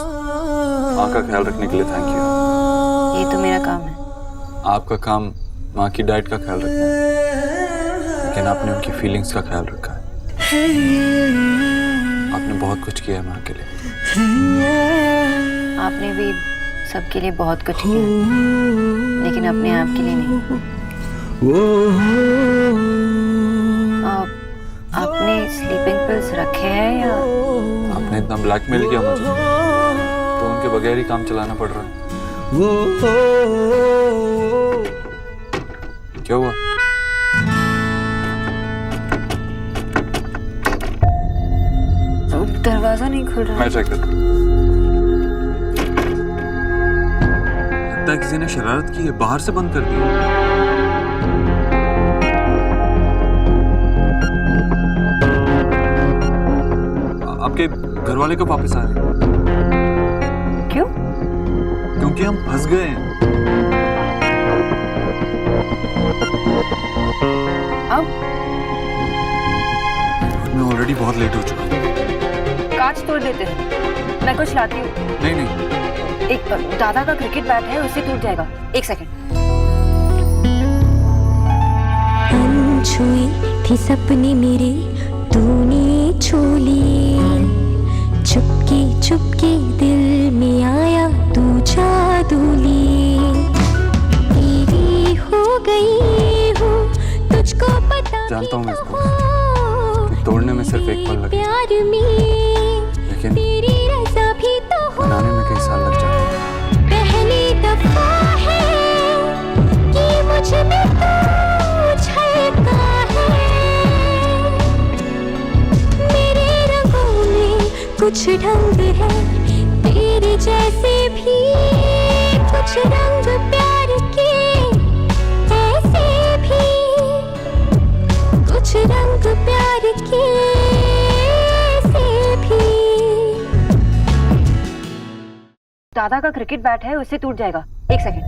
माँ का ख्याल रखने के लिए थैंक यू। ये तो मेरा काम है। आपका काम माँ की डाइट का ख्याल रखना है, लेकिन आपने उनकी फीलिंग्स का ख्याल रखा है। आपने बहुत कुछ किया है माँ के लिए। आपने भी सबके लिए बहुत कुछ किया, लेकिन अपने आप के लिए नहीं। आपने स्लीपिंग पिल्स रखे हैं या? आपने इतना ब्लैकमेल किया मुझे, तो उनके बगैर ही काम चलाना पड़ रहा है। क्या हुआ? दरवाजा नहीं खुल रहा। मैं चेक करता हूं। लगता है किसी ने शरारत की है, बाहर से बंद कर दिया। आपके घर वाले कब वापस आ रहे हैं? क्यों? क्योंकि हम फंस गए हैं। अब मैं ऑलरेडी बहुत लेट हो चुका हूँ। कांच तोड़ देते हैं, मैं कुछ लाती हूँ। नहीं नहीं, एक दादा का क्रिकेट बैट है, उससे टूट जाएगा। एक सेकंड। अनछुई थी सपने मेरे, तूने छू लिए। चुपके चुपके दिल में आया तू जादू लिए। तेरी हो गई हूँ तुझको पता। जानता हूँ मिस बोस, कि तोड़ने में सिर्फ एक पल लगेगा, प्यार में लेकिन तेरी रज़ा भी तो हो। बनाने में कई साल लग जाते हैं। पहली दफा है कि मुझ में तू झलका है। मेरे रंगों में कुछ ढंग है, तेरे जैसे भी कुछ रंग प्यार के ऐसे भी, कुछ रंग प्यार के ऐसे भी। दादा का क्रिकेट बैट है, उससे टूट जाएगा। एक सेकंड।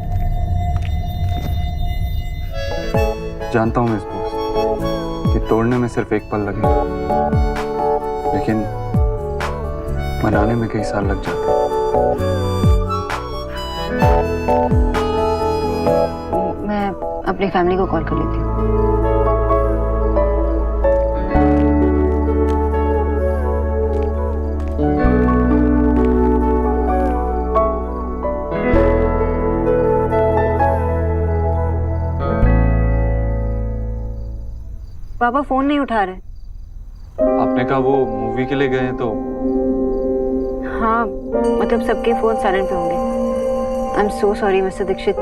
जानता हूँ मिस बोस, कि तोड़ने में सिर्फ एक पल लगेगा, लेकिन बनाने में कई साल लग जाते हैं। मैं अपनी फैमिली को कॉल कर लेती हूँ। पापा फोन नहीं उठा रहे। आपने कहा वो मूवी के लिए गए हैं तो? हाँ, मतलब सबके फोन साइलेंट पे होंगे। I am so sorry mister Dixit,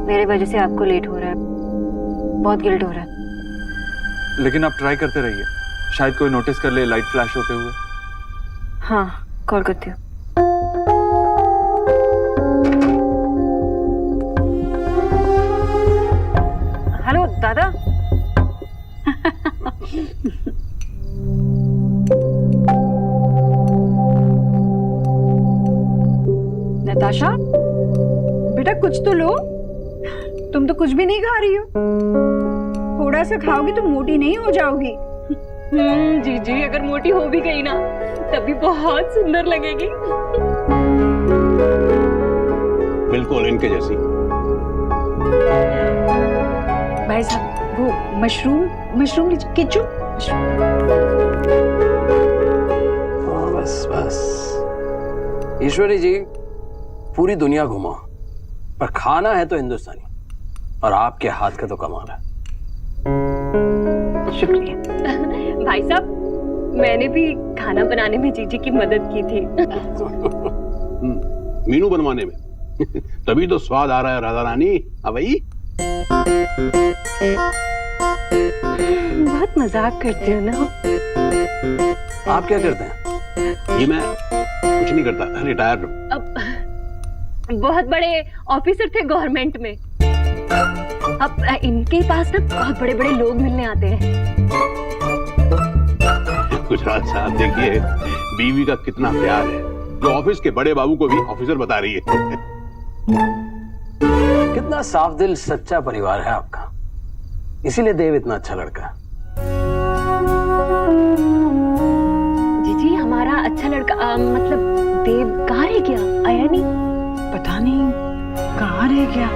मेरे वजह से आपको लेट हो रहा है, बहुत गिल्ट हो रहा है। लेकिन आप ट्राई करते रहिए, शायद कोई नोटिस कर ले लाइट फ्लैश होते हुए। हाँ, कॉल करती हूँ। हेलो दादा। नताशा, बेटा कुछ तो लो, तुम तो कुछ भी नहीं खा रही हो। थोड़ा सा खाओगी तो मोटी नहीं हो जाओगी। जीजी अगर मोटी हो भी गई ना, तभी बहुत सुंदर लगेगी। बिल्कुल इनके जैसी। भाई साहब वो मशरूम लीजिए, किच्चू। बस बस ईश्वरी जी, पूरी दुनिया घुमा, पर खाना है तो हिंदुस्तानी, और आपके हाथ का तो कमाल है। शुक्रिया। भाई साहब मैंने भी खाना बनाने में जीजी की मदद की थी। मीनू बनवाने में। तभी तो स्वाद आ रहा है राधा रानी। हाँ भाई। बहुत मजाक करते हो ना। आप क्या करते हैं? ये मैं कुछ नहीं करता, रिटायर्ड हूँ। अब बहुत बड़े ऑफिसर थे गवर्नमेंट में। अब इनके पास ना बहुत बड़े बड़े लोग मिलने आते हैं। गुजरात साहब देखिए, बीवी का कितना प्यार है, जो ऑफिस के बड़े बाबू को भी ऑफिसर बता रही है। कितना साफ दिल सच्चा परिवार है आपका, इसीलिए देव इतना अच्छा लड़का है। जीजी हमारा अच्छा लड़का मतलब देव कहाँ रह गया? आया नहीं? पता नहीं कहाँ रह गया।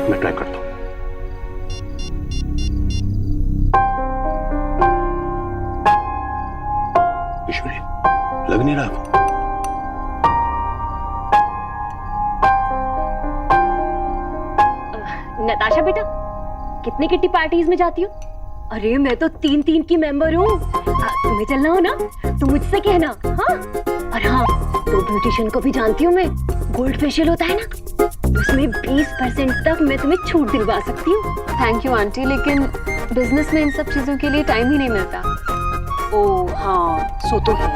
मैं ट्राई करता हूँ। ईश्वरी, लग नहीं रहा। नताशा बेटा, कितने किट्टी पार्टीज में जाती हो? अरे मैं तो 3 की मेंबर हूँ। तुम्हें चलना हो ना तो मुझसे कहना। हाँ, और हाँ, तो ब्यूटिशियन को भी जानती हूँ मैं। गोल्ड फेशियल होता है ना, उसमें 20% तक मैं तुम्हें छूट दिलवा सकती हूँ। थैंक यू आंटी, लेकिन बिजनेस में इन सब चीजों के लिए टाइम ही नहीं मिलता। ओ हाँ, सो तो है।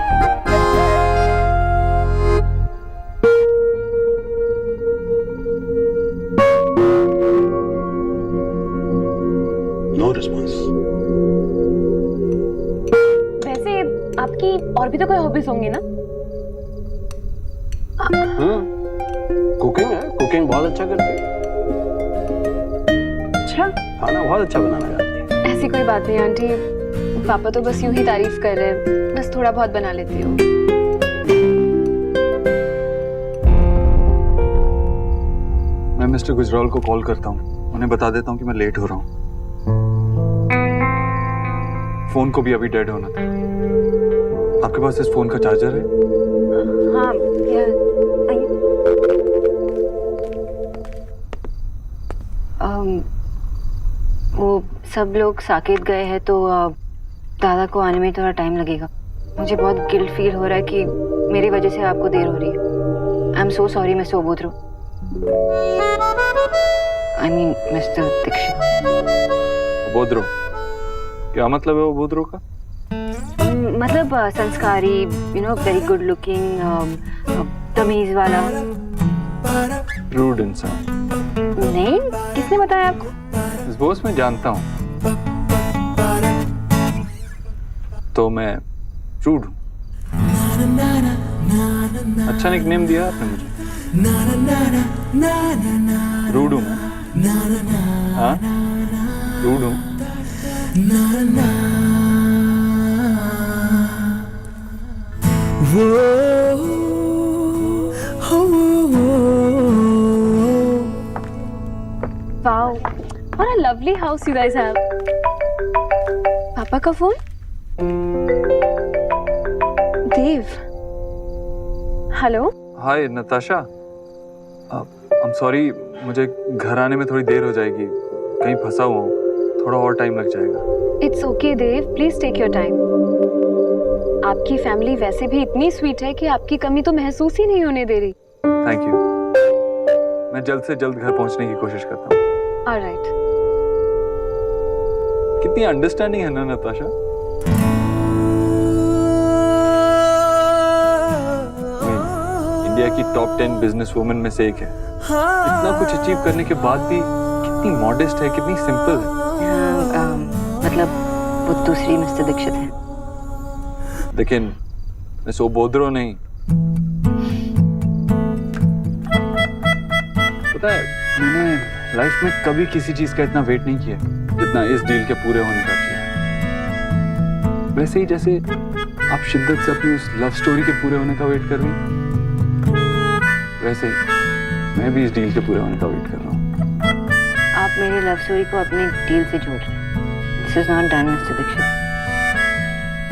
No response. वैसे आपकी और भी तो कोई हॉबीज होंगी ना? कुकिंग है, कुकिंग बहुत अच्छा करती है। अच्छा, खाना बहुत अच्छा बनाना जानती है। ऐसी कोई बात नहीं आंटी, पापा तो बस यूं ही तारीफ कर रहे हैं, बस थोड़ा बहुत बना लेती हूँ। मैं मिस्टर गुजराल को कॉल करता हूँ, उन्हें बता देता हूँ कि मैं लेट हो रहा हूँ। फोन को भी अभी डेड होना था। आपके पास इस फोन का चार्जर है? हाँ, वो सब लोग साकेत गए हैं तो दादा को आने में थोड़ा टाइम लगेगा। मुझे बहुत गिल्ट फील हो रहा है कि मेरी वजह से आपको देर हो रही है। I am so sorry mister ओबोद्रो। I mean mister Dikshit. ओबोद्रो? क्या मतलब है ओबोद्रो का? मतलब संस्कारी, you know, very good looking, तमीज वाला। रूड इंसान? नहीं, किसने बताया आपको? इस बॉस में जानता हूँ, तो मैं रूड हूँ। अच्छा निकनेम दिया आपने मुझे। रूड हूँ मैं? हाँ, रूड हूँ। Wow, what a lovely house you guys have. पापा का phone? Dev, hello. Hi Natasha, I am sorry, मुझे घर आने में थोड़ी देर हो जाएगी, कहीं फंसा हुआ हूँ, थोड़ा और टाइम लग जाएगा। It's okay Dev, please take your time. आपकी फैमिली वैसे भी इतनी स्वीट है कि आपकी कमी तो महसूस ही नहीं होने दे रही। थैंक यू, मैं जल्द से जल्द घर पहुंचने की कोशिश करता हूँ। ऑलराइट। कितनी अंडरस्टैंडिंग है ना नताशा। इंडिया की टॉप 10 बिजनेस वुमेन में से एक है। इतना कुछ अचीव करने के बाद भी कितनी मॉडेस्ट है, कितनी सिंपल है। मतलब वो दूसरी मिस्टर दीक्षित है। लेकिन मिस ओबोद्रो नहीं। पता है, मैंने लाइफ में कभी किसी चीज का इतना वेट नहीं किया जितना इस डील के पूरे होने का किया। वैसे ही जैसे आप शिद्दत से अपनी उस लव स्टोरी के पूरे होने का वेट कर रही हैं, वैसे ही मैं भी इस डील के पूरे होने का वेट कर रहा हूँ। आप मेरी लव स्टोरी को अपने डील से जोड़ रहे हैं। This is not done mister Dixit.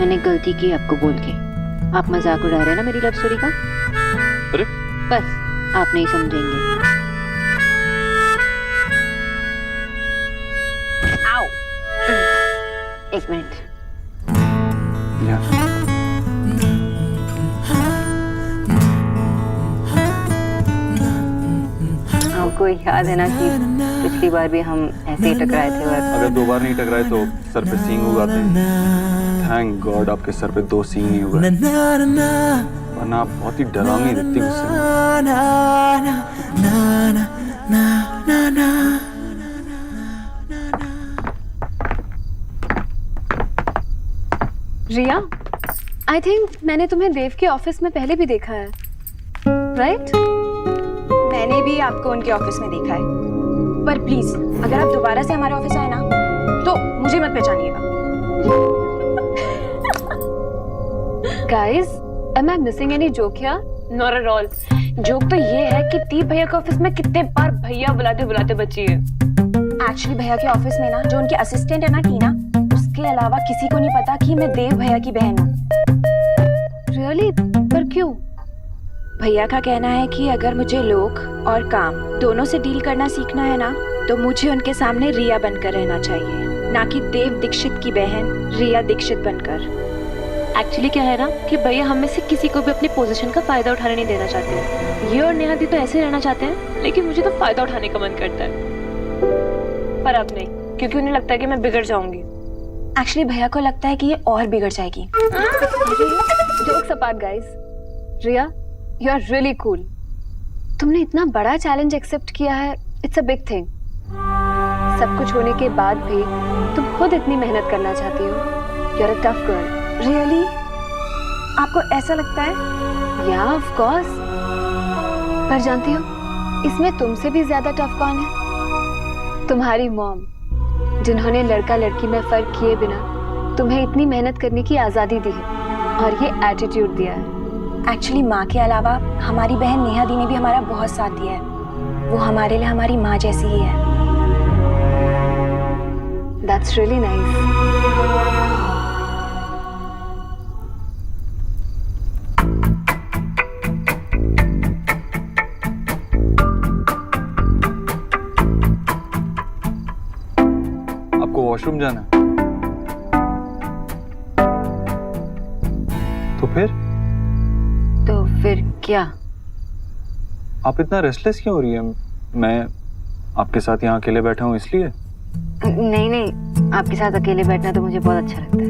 मैंने गलती की आपको बोल के। आप मजाक उड़ा रहे हैं ना मेरी लव स्टोरी का? अरे बस आप नहीं समझेंगे। आओ, एक मिनट। या आपको याद है ना कि पिछली बार भी हम ऐसे ही टकराए थे और अगर 2 बार नहीं टकराए तो सर पे सींग उगाते हैं। थैंक गॉड आपके सर पे 2 सींग नहीं उगाए, वरना आप बहुत ही डरावनी दिखती गुस्से में। रिया, आई थिंक मैंने तुम्हें देव के ऑफिस में पहले भी देखा है, राइट? मैंने भी आपको उनके ऑफिस में देखा है, पर प्लीज अगर आप दोबारा से हमारे ऑफिस आए ना तो मुझे मत पहचानिएगा। Guys, am I missing any joke here? Not at all. Joke तो ये है कि दीप भैया के ऑफिस में कितने बार भैया बुलाते बुलाते बची है। एक्चुअली भैया के ऑफिस में ना जो उनके असिस्टेंट है ना टीना, उसके अलावा किसी को नहीं पता कि मैं देव भैया की बहन हूँ। Really? पर क्यों? भैया का कहना है कि अगर मुझे लोग और काम दोनों से डील करना सीखना है ना तो मुझे उनके सामने रिया बनकर रहना चाहिए, ना कि देव दीक्षित की बहन रिया दीक्षित बनकर। एक्चुअली क्या है ना कि भैया हम में से किसी को भी अपनी पोजीशन का फायदा उठाने नहीं देना चाहते। ये और नेहा दी तो ऐसे रहना चाहते हैं, लेकिन मुझे तो फायदा उठाने का मन करता है। पर अब नहीं, क्योंकि उन्हें लगता है कि मैं बिगड़ जाऊंगी। एक्चुअली भैया को लगता है कि ये और बिगड़ जाएगी। Jokes apart guys, Riya you are really cool. तुमने इतना बड़ा चैलेंज एक्सेप्ट किया है, इट्स अ बिग थिंग। सब कुछ होने के बाद भी तुम खुद इतनी मेहनत करना चाहती हो। You are a tough girl. Really? आपको ऐसा लगता है? या ऑफ कोर्स। पर जानती हो इसमें तुमसे भी ज्यादा टफ कौन है? तुम्हारी मॉम, जिन्होंने लड़का लड़की में फर्क किए बिना तुम्हें इतनी मेहनत करने की आजादी दी है और ये एटीट्यूड दिया है। एक्चुअली माँ के अलावा हमारी बहन नेहा दी ने भी हमारा बहुत साथ दिया है। वो हमारे लिए हमारी माँ जैसी ही है। That's really nice. आपको वॉशरूम जाना है? तो फिर क्या? आप इतना रेस्टलेस क्यों हो रही है? मैं आपके साथ यहाँ अकेले बैठा हूँ इसलिए? नहीं नहीं, आपके साथ अकेले बैठना तो मुझे बहुत अच्छा लगता है।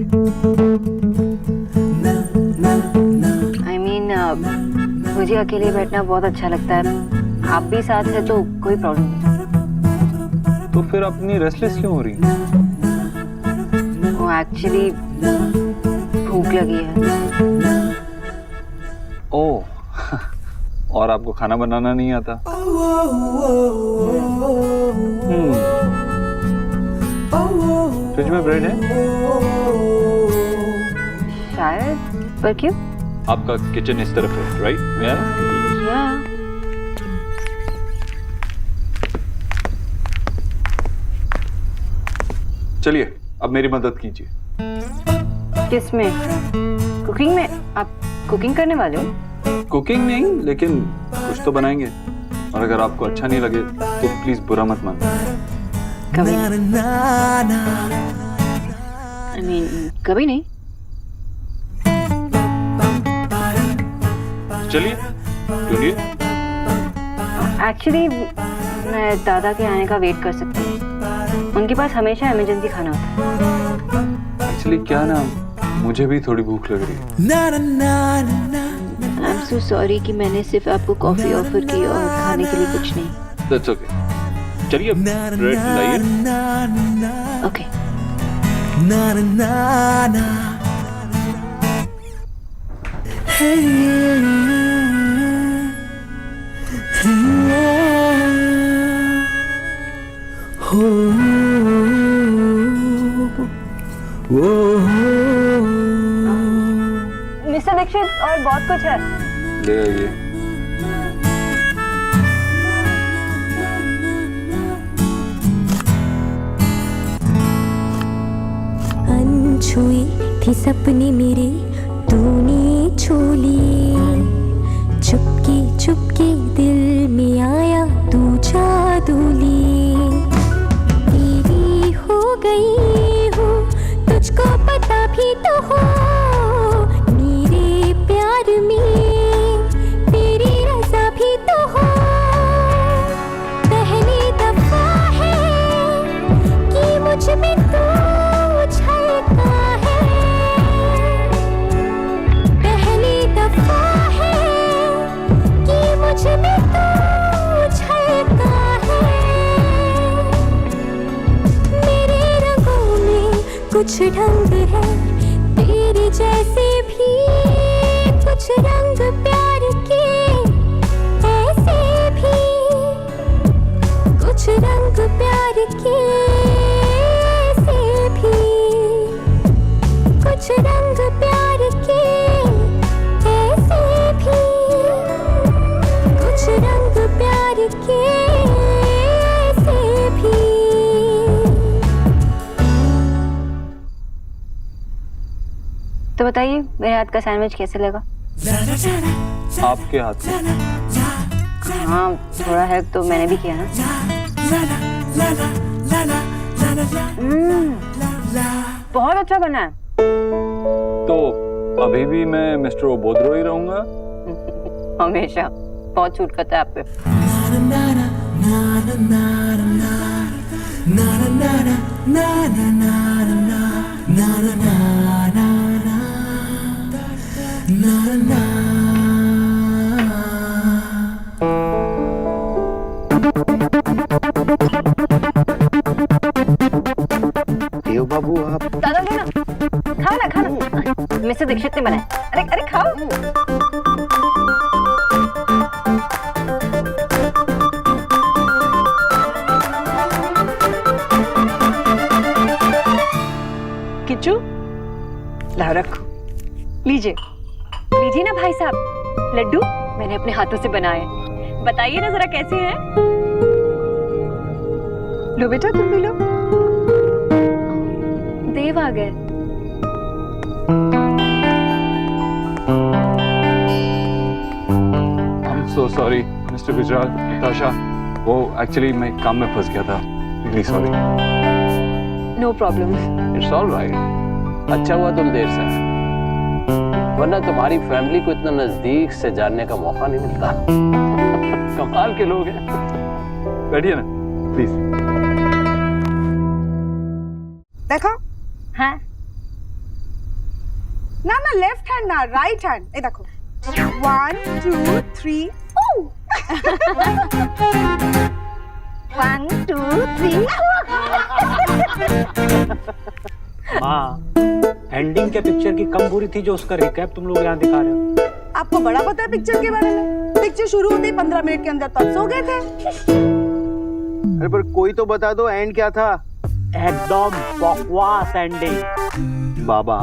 I mean, मुझे अकेले बैठना बहुत अच्छा लगता है। आप भी साथ है तो कोई प्रॉब्लम नहीं। तो फिर अपनी रेस्टलेस क्यों हो रही है? वो एक्चुअली भूख लगी है। ओह, और आपको खाना बनाना नहीं आता? फ्रिज में ब्रेड है? शायद, पर क्यों? आपका किचन इस तरफ है, राइट? या। चलिए, अब मेरी मदद कीजिए। किसमें? कुकिंग में? आप कुकिंग करने वाले हो? कुकिंग नहीं, लेकिन कुछ तो बनाएंगे। और अगर आपको अच्छा नहीं लगे तो प्लीज बुरा मत मानना। कभी I mean, कभी नहीं। चलिए, चलिए। एक्चुअली मैं दादा के आने का वेट कर सकती हूँ। उनके पास हमेशा इमरजेंसी खाना होता है। एक्चुअली क्या ना, मुझे भी थोड़ी भूख लग रही है। आई एम सो सॉरी कि मैंने सिर्फ आपको कॉफी ऑफर की और खाने के लिए कुछ नहीं। That's okay. चलिए, ब्रेड लाइए। ओके। मिस्टर दीक्षित, और बहुत कुछ है। ले आइए। अनछुई थी सपने मेरे, तूने छू लिए। चुपके चुपके दिल में आया तू जादू लिए। तेरी हो गई हूँ, तुझको पता भी तो हो। कुछ ढंग है तेरे जैसे भी, कुछ रंग प्यार के ऐसे भी, कुछ रंग प्यार के ऐसे भी, कुछ रंग प्यार के ऐसे भी, कुछ रंग प्यार के ऐसे भी। तो बताइए मेरे हाथ का सैंडविच कैसे लगा? आपके हाथ में? हाँ थोड़ा हेल्प तो मैंने भी किया ना। बहुत अच्छा बना है। तो अभी भी मैं मिस्टर ओबोद्रो ही रहूंगा? हमेशा बहुत छूट करता है आप पे। देव बाबू आप दादा लो ना, खाओ ना खाओ। मिस्टर दीक्षित ने बनाया। अरे अरे खाओ। किच्चू लाओ रखो, लीजिए लीजिए ना भाई साहब, लड्डू मैंने अपने हाथों से बनाए। बताइए ना जरा कैसे हैं? लो बेटा तुम भी लो। देव आ गए। I'm so sorry, Mr. Gujral, Natasha. वो एक्चुअली मैं काम में फंस गया था। Really sorry. No problem. It's all right. अच्छा हुआ तुम देर से आए, वरना तुम्हारी फैमिली को इतना नजदीक से जानने का मौका नहीं मिलता। कमाल के लोग हैं। बैठिए ना, प्लीज। देखो हाँ ना ना, लेफ्ट हैंड ना राइट हैंड। ये देखो 1 2 3 1 2 3। माँ, एंडिंग के पिक्चर की कम बुरी थी जो उसका रिकैप तुम लोग यहाँ दिखा रहे हो। आपको बड़ा पता है पिक्चर के बारे में? पिक्चर शुरू होते ही 15 मिनट के अंदर तो आप सो गए थे। अरे पर कोई तो बता दो एंड क्या था? एकदम बकवास एंडिंग। बाबा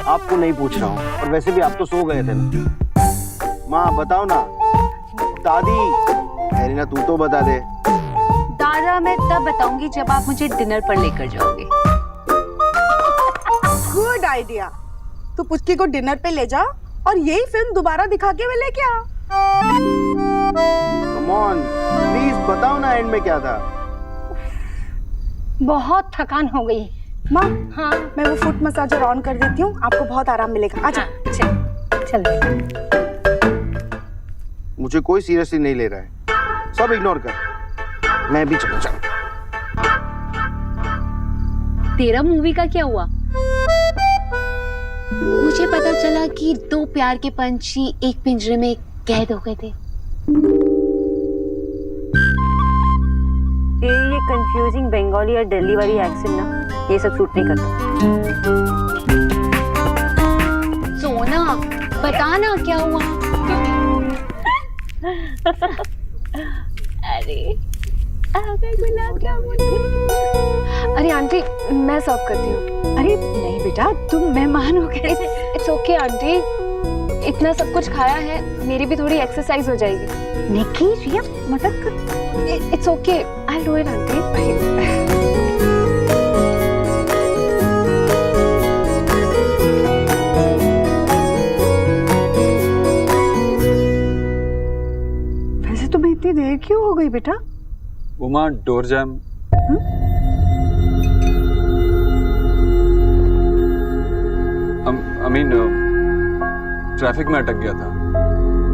आपको नहीं पूछ रहा हूँ, और वैसे भी आप तो सो गए थे ना। माँ बताओ ना। दादी एरिना तू तो बता दे। दादा मैं तब बताऊंगी जब आप मुझे डिनर पर लेकर जाओगे। Good idea. तो पुचकी को डिनर पे ले जा और यही फिल्म दोबारा दिखा के वे लेके आ। कम ऑन प्लीज बताओ ना एंड में क्या था? बहुत थकान हो गई। माँ हाँ मैं वो फुट मसाजर ऑन कर देती हूँ, आपको बहुत आराम मिलेगा। आजा। चल। मुझे कोई सीरियसली नहीं ले रहा है, सब इग्नोर कर। मैं भी चल। तेरा मूवी का क्या हुआ? मुझे पता चला कि 2 प्यार के पंछी एक पिंजरे में कैद हो गए थे। ये कंफ्यूजिंग बंगाली और दिल्ली वाली एक्सेंट ना, ये सब सूट नहीं करता। सोना बता ना क्या हुआ? अरे आंटी मैं सर्व करती हूँ। अरे नहीं बेटा, तुम मेहमान हो गए। इट्स ओके आंटी, इतना सब कुछ खाया है, मेरी भी थोड़ी एक्सरसाइज हो जाएगी। निकी रिया मदद कर। It's okay, I will do it aunty. वैसे तुम्हें इतनी देर क्यों हो गई बेटा? Uma door jam. I mean, traffic में अटक गया था।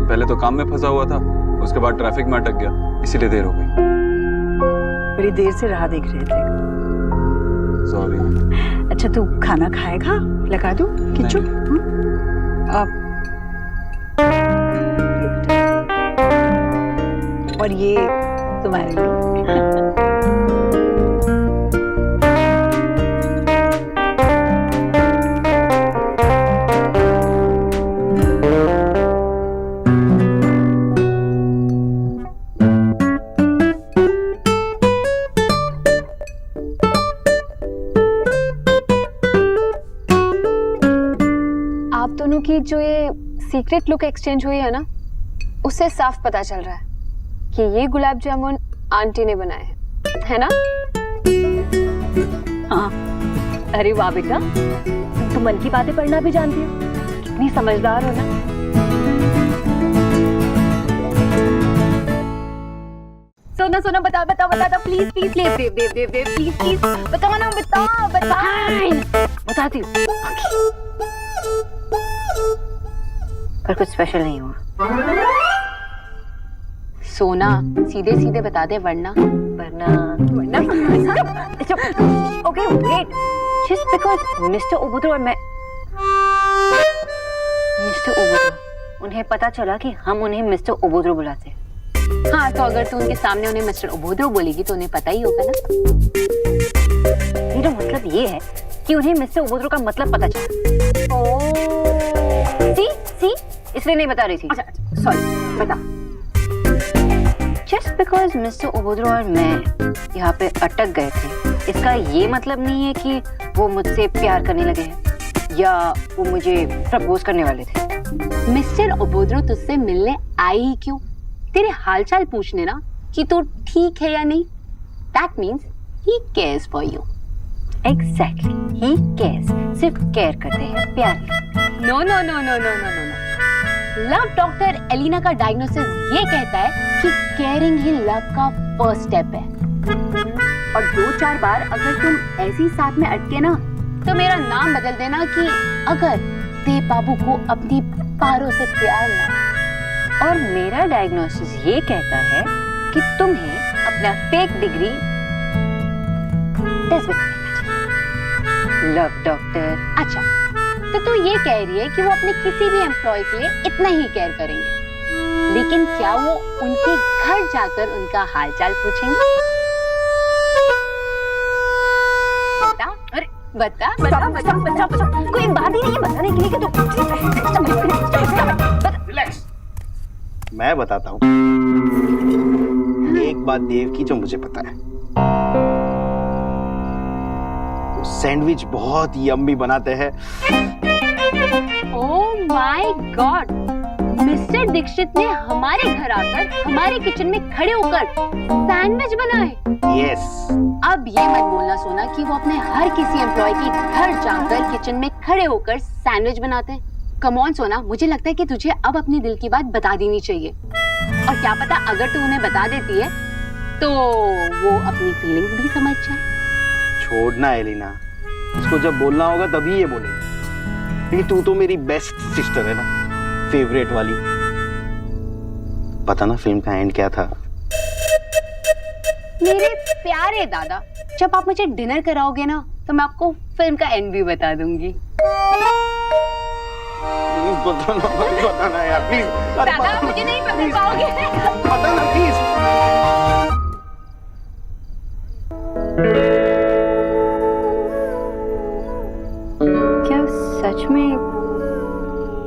पहले तो काम में फंसा हुआ था, उसके बाद ट्रैफिक में अटक गया, इसीलिए देर हो गई। बड़ी देर से राह देख रहे थे। सॉरी। अच्छा तू खाना खाएगा? लगा दूं किच्चू? और ये तुम्हारे लिए। क्योंकि जो ये सीक्रेट लुक एक्सचेंज हुई है ना, उससे साफ पता चल रहा है कि ये गुलाब जामुन आंटी ने बनाए हैं, है ना? हाँ। अरे वाह बेटा, तुम मन की बातें पढ़ना भी जानती हो, कितनी समझदार हो ना। सोना सोना बता बता बता please please please Dev Dev Dev Dev please please बताओ ना, बताओ बताओ। बताती हूँ, पर कुछ स्पेशल नहीं हुआ। सोना सीधे सीधे बता दे, वरना okay wait, just because mister ओबुद्रो और मैं, मिस्टर ओबुद्रो, उन्हें पता चला कि हम उन्हें मिस्टर ओबुद्रो बुलाते हैं। हाँ, तो अगर तू उनके सामने उन्हें मिस्टर ओबुद्रो बोलेगी तो उन्हें पता ही होगा ना। मेरा मतलब ये है कि उन्हें मिस्टर ओबुद्रो का मतलब पता चला। सी इसलिए नहीं बता रही थी। अच्छा सॉरी, बता। जस्ट बिकॉज मिस्टर ओबुद्रो और मैं यहाँ पे अटक गए थे, इसका ये मतलब नहीं है कि वो मुझसे प्यार करने लगे हैं या वो मुझे प्रपोज करने वाले थे। मिस्टर ओबुद्रो तुझसे मिलने आई ही क्यों? तेरे हालचाल पूछने ना कि तू ठीक है या नहीं। That means he cares for you. Exactly, he cares. सिर्फ केयर करते हैं, प्यार नहीं। No no no no no no no no. Love doctor Elina का डायग्नोसिस ये कहता है कि केयरिंग ही लव का फर्स्ट स्टेप है। और 2-4 बार अगर तुम ऐसी साथ में अटके ना, तो मेरा नाम बदल देना कि अगर देव बाबू को अपनी पारों से प्यार ना। और मेरा डायग्नोसिस ये कहता है कि तुम्हें अपना फेक डिग्री लव डॉक्टर। अच्छा, तो तू ये कह रही है कि वो अपने किसी भी एम्प्लॉय के लिए इतना ही केयर करेंगे, लेकिन क्या वो उनके घर जाकर उनका हालचाल पूछेंगे? बता, अरे बता बता बता बता बता, कोई बात ही नहीं है बताने के लिए कि तू। रिलैक्स, मैं बताता हूँ एक बात देव की जो मुझे पता है। वो सैंडविच बहुत यम्मी बनाते हैं। Oh my god, mister Dixit ने हमारे घर आकर हमारे किचन में खड़े होकर सैंडविच बनाए। यस। अब ये मत बोलना सोना कि वो अपने हर किसी एम्प्लॉय के घर जाकर किचन में खड़े होकर सैंडविच बनाते हैं। कम ऑन सोना, मुझे लगता है कि तुझे अब अपने दिल की बात बता देनी चाहिए। और क्या पता अगर तू उन्हें बता देती है तो वो अपनी फीलिंग्स भी समझ जाए। छोड़ना एलिना, इसको जब बोलना होगा तभी ये बोलेगी। लेकिन तू तो मेरी बेस्ट सिस्टर है ना, फेवरेट वाली। पता ना फिल्म का एंड क्या था? मेरे प्यारे दादा, जब आप मुझे डिनर कराओगे ना तो मैं आपको फिल्म का एंड भी बता दूंगी। बताना यार प्लीज। दादा मुझे नहीं बता पाओगे। बताना प्लीज। क्या सच में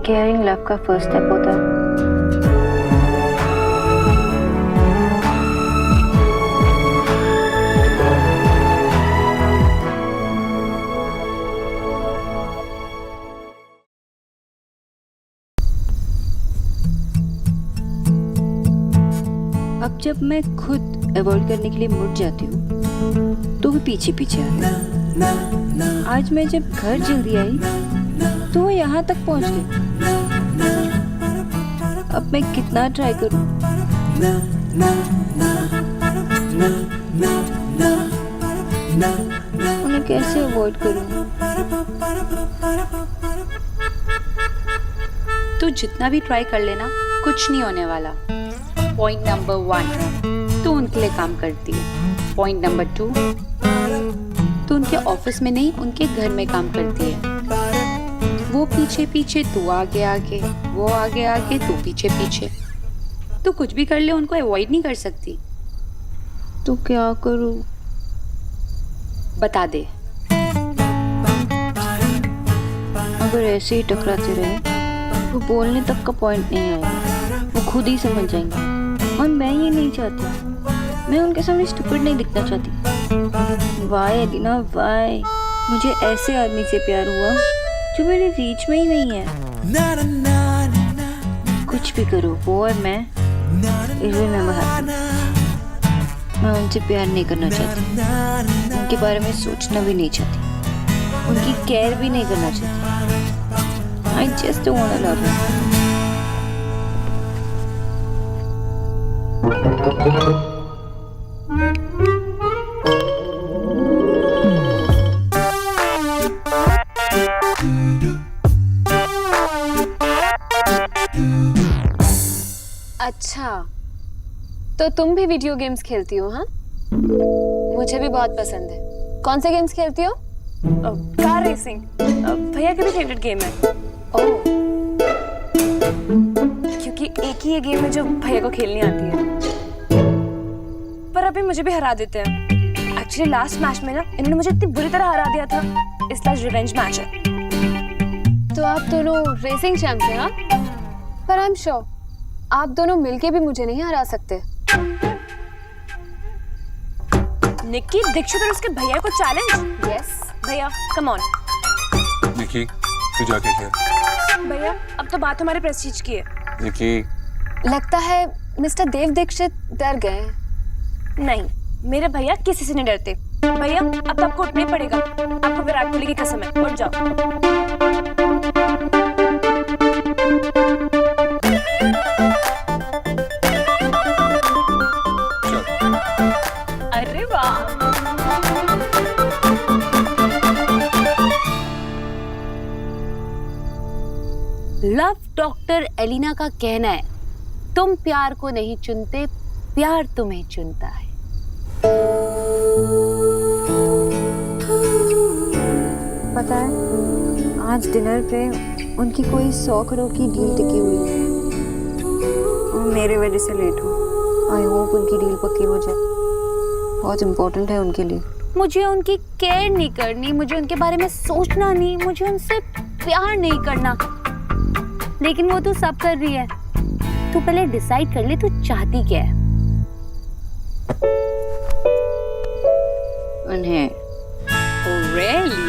केयरिंग लव का फर्स्ट स्टेप होता है? अब जब मैं खुद अवॉइड करने के लिए मुड़ जाती हूँ तो वो पीछे पीछे आता है। आज मैं जब घर जल्दी आई तो वो यहाँ तक पहुँच गई। अब मैं कितना ट्राई करूँ, उन्हें कैसे अवॉइड करूँ? तू जितना भी ट्राई कर लेना कुछ नहीं होने वाला। पॉइंट नंबर 1, तू उनके लिए काम करती है। पॉइंट नंबर 2, तू उनके ऑफिस में नहीं उनके घर में काम करती है। वो पीछे पीछे, तू आगे आगे, वो आगे आगे, तू पीछे पीछे। तू कुछ भी कर ले उनको अवॉइड नहीं कर सकती। तो क्या करूँ? बता दे। अगर ऐसे ही टकराते रहे वो बोलने तक का पॉइंट नहीं आएगा, वो खुद ही समझ जाएंगे। और मैं ये नहीं चाहती, मैं उनके सामने स्टूपिड नहीं दिखना चाहती। वाई एलिना वाई, मुझे ऐसे आदमी से प्यार हुआ जो मेरे रीच में ही नहीं है। कुछ भी करो वो और मैं इसलिए मैं उनसे प्यार नहीं करना चाहती, उनके बारे में सोचना भी नहीं चाहती, उनकी केयर भी नहीं करना चाहती। I just don't want to love her. अच्छा, तो तुम भी वीडियो गेम्स खेलती हो? हाँ, मुझे भी बहुत पसंद है। कौन से गेम्स खेलती हो? कार रेसिंग भैया की भी फेवरेट गेम है। ओह, क्योंकि एक ही ये गेम है जो भैया को खेलनी आती है, पर अभी मुझे भी हरा देते हैं। एक्चुअली लास्ट मैच में ना इन्होंने मुझे इतनी बुरी तरह हरा दिया था, इसलिए रिवेंज मैच है। तो आप दोनों रेसिंग चैंप हैं? हाँ, पर आई एम श्योर आप दोनों मिलके भी मुझे नहीं हरा सकते। निक्की दीक्षित और उसके भैया को चैलेंज। यस भैया कम ऑन। निकी तू जाके खेल। भैया अब तो बात हमारे प्रेस्टीज की है। निकी लगता है मिस्टर देव दीक्षित डर गए। नहीं, मेरे भैया किसी से नहीं डरते। भैया अब तो आपको उठना ही पड़ेगा, आपको विराट कोहली की कसम है, उठ जाओ। अरे वाह, लव डॉक्टर एलिना का कहना है, तुम प्यार को नहीं चुनते, प्यार तुम्हें चुनता है। पता है आज डिनर पे उनकी कोई 100 करोड़ की डील टिकी हुई है और मेरे वजह से लेट हो। आई होप उनकी डील पक्की हो जाए, बहुत इम्पोर्टेंट है उनके लिए। मुझे उनकी केयर नहीं करनी, मुझे उनके बारे में सोचना नहीं, मुझे उनसे प्यार नहीं करना, लेकिन वो तू सब कर रही है। तू पहले डिसाइड कर ले तू चाहती क्या है। उन्हें Really?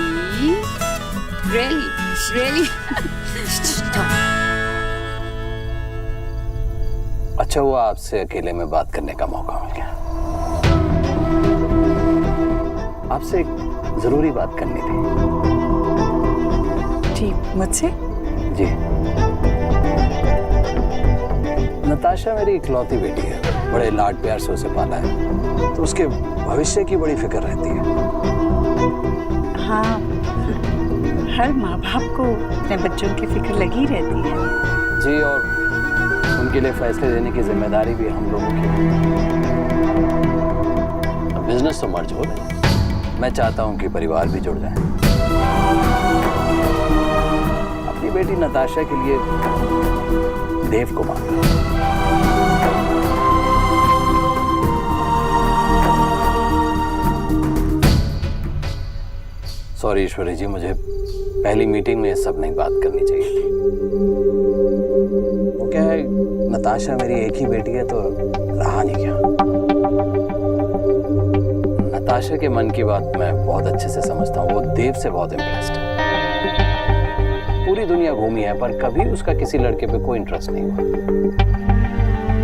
Really? Really? अच्छा हुआ आपसे अकेले में बात करने का मौका मिल गया। आपसे एक जरूरी बात करनी थी। जी, मुझसे? जी, नताशा मेरी इकलौती बेटी है, बड़े लाड प्यार से उसे पाला है, तो उसके भविष्य की बड़ी फिक्र रहती है। हाँ, हर माँ बाप को अपने बच्चों की फिक्र लगी रहती है। जी, और उनके लिए फैसले लेने की जिम्मेदारी भी हम लोगों की है। अब बिजनेस तो मर्ज हो गया, मैं चाहता हूँ कि परिवार भी जुड़ जाए। अपनी बेटी नताशा के लिए देव को मांगा। सॉरी ईश्वरी जी, मुझे पहली मीटिंग में ये सब नहीं बात करनी चाहिए थी। वो क्या है, नताशा मेरी एक ही बेटी है तो रहा नहीं क्या। नताशा के मन की बात मैं बहुत अच्छे से समझता हूँ, वो देव से बहुत इम्प्रेस्ड है। पूरी दुनिया घूमी है पर कभी उसका किसी लड़के पे कोई इंटरेस्ट नहीं हुआ।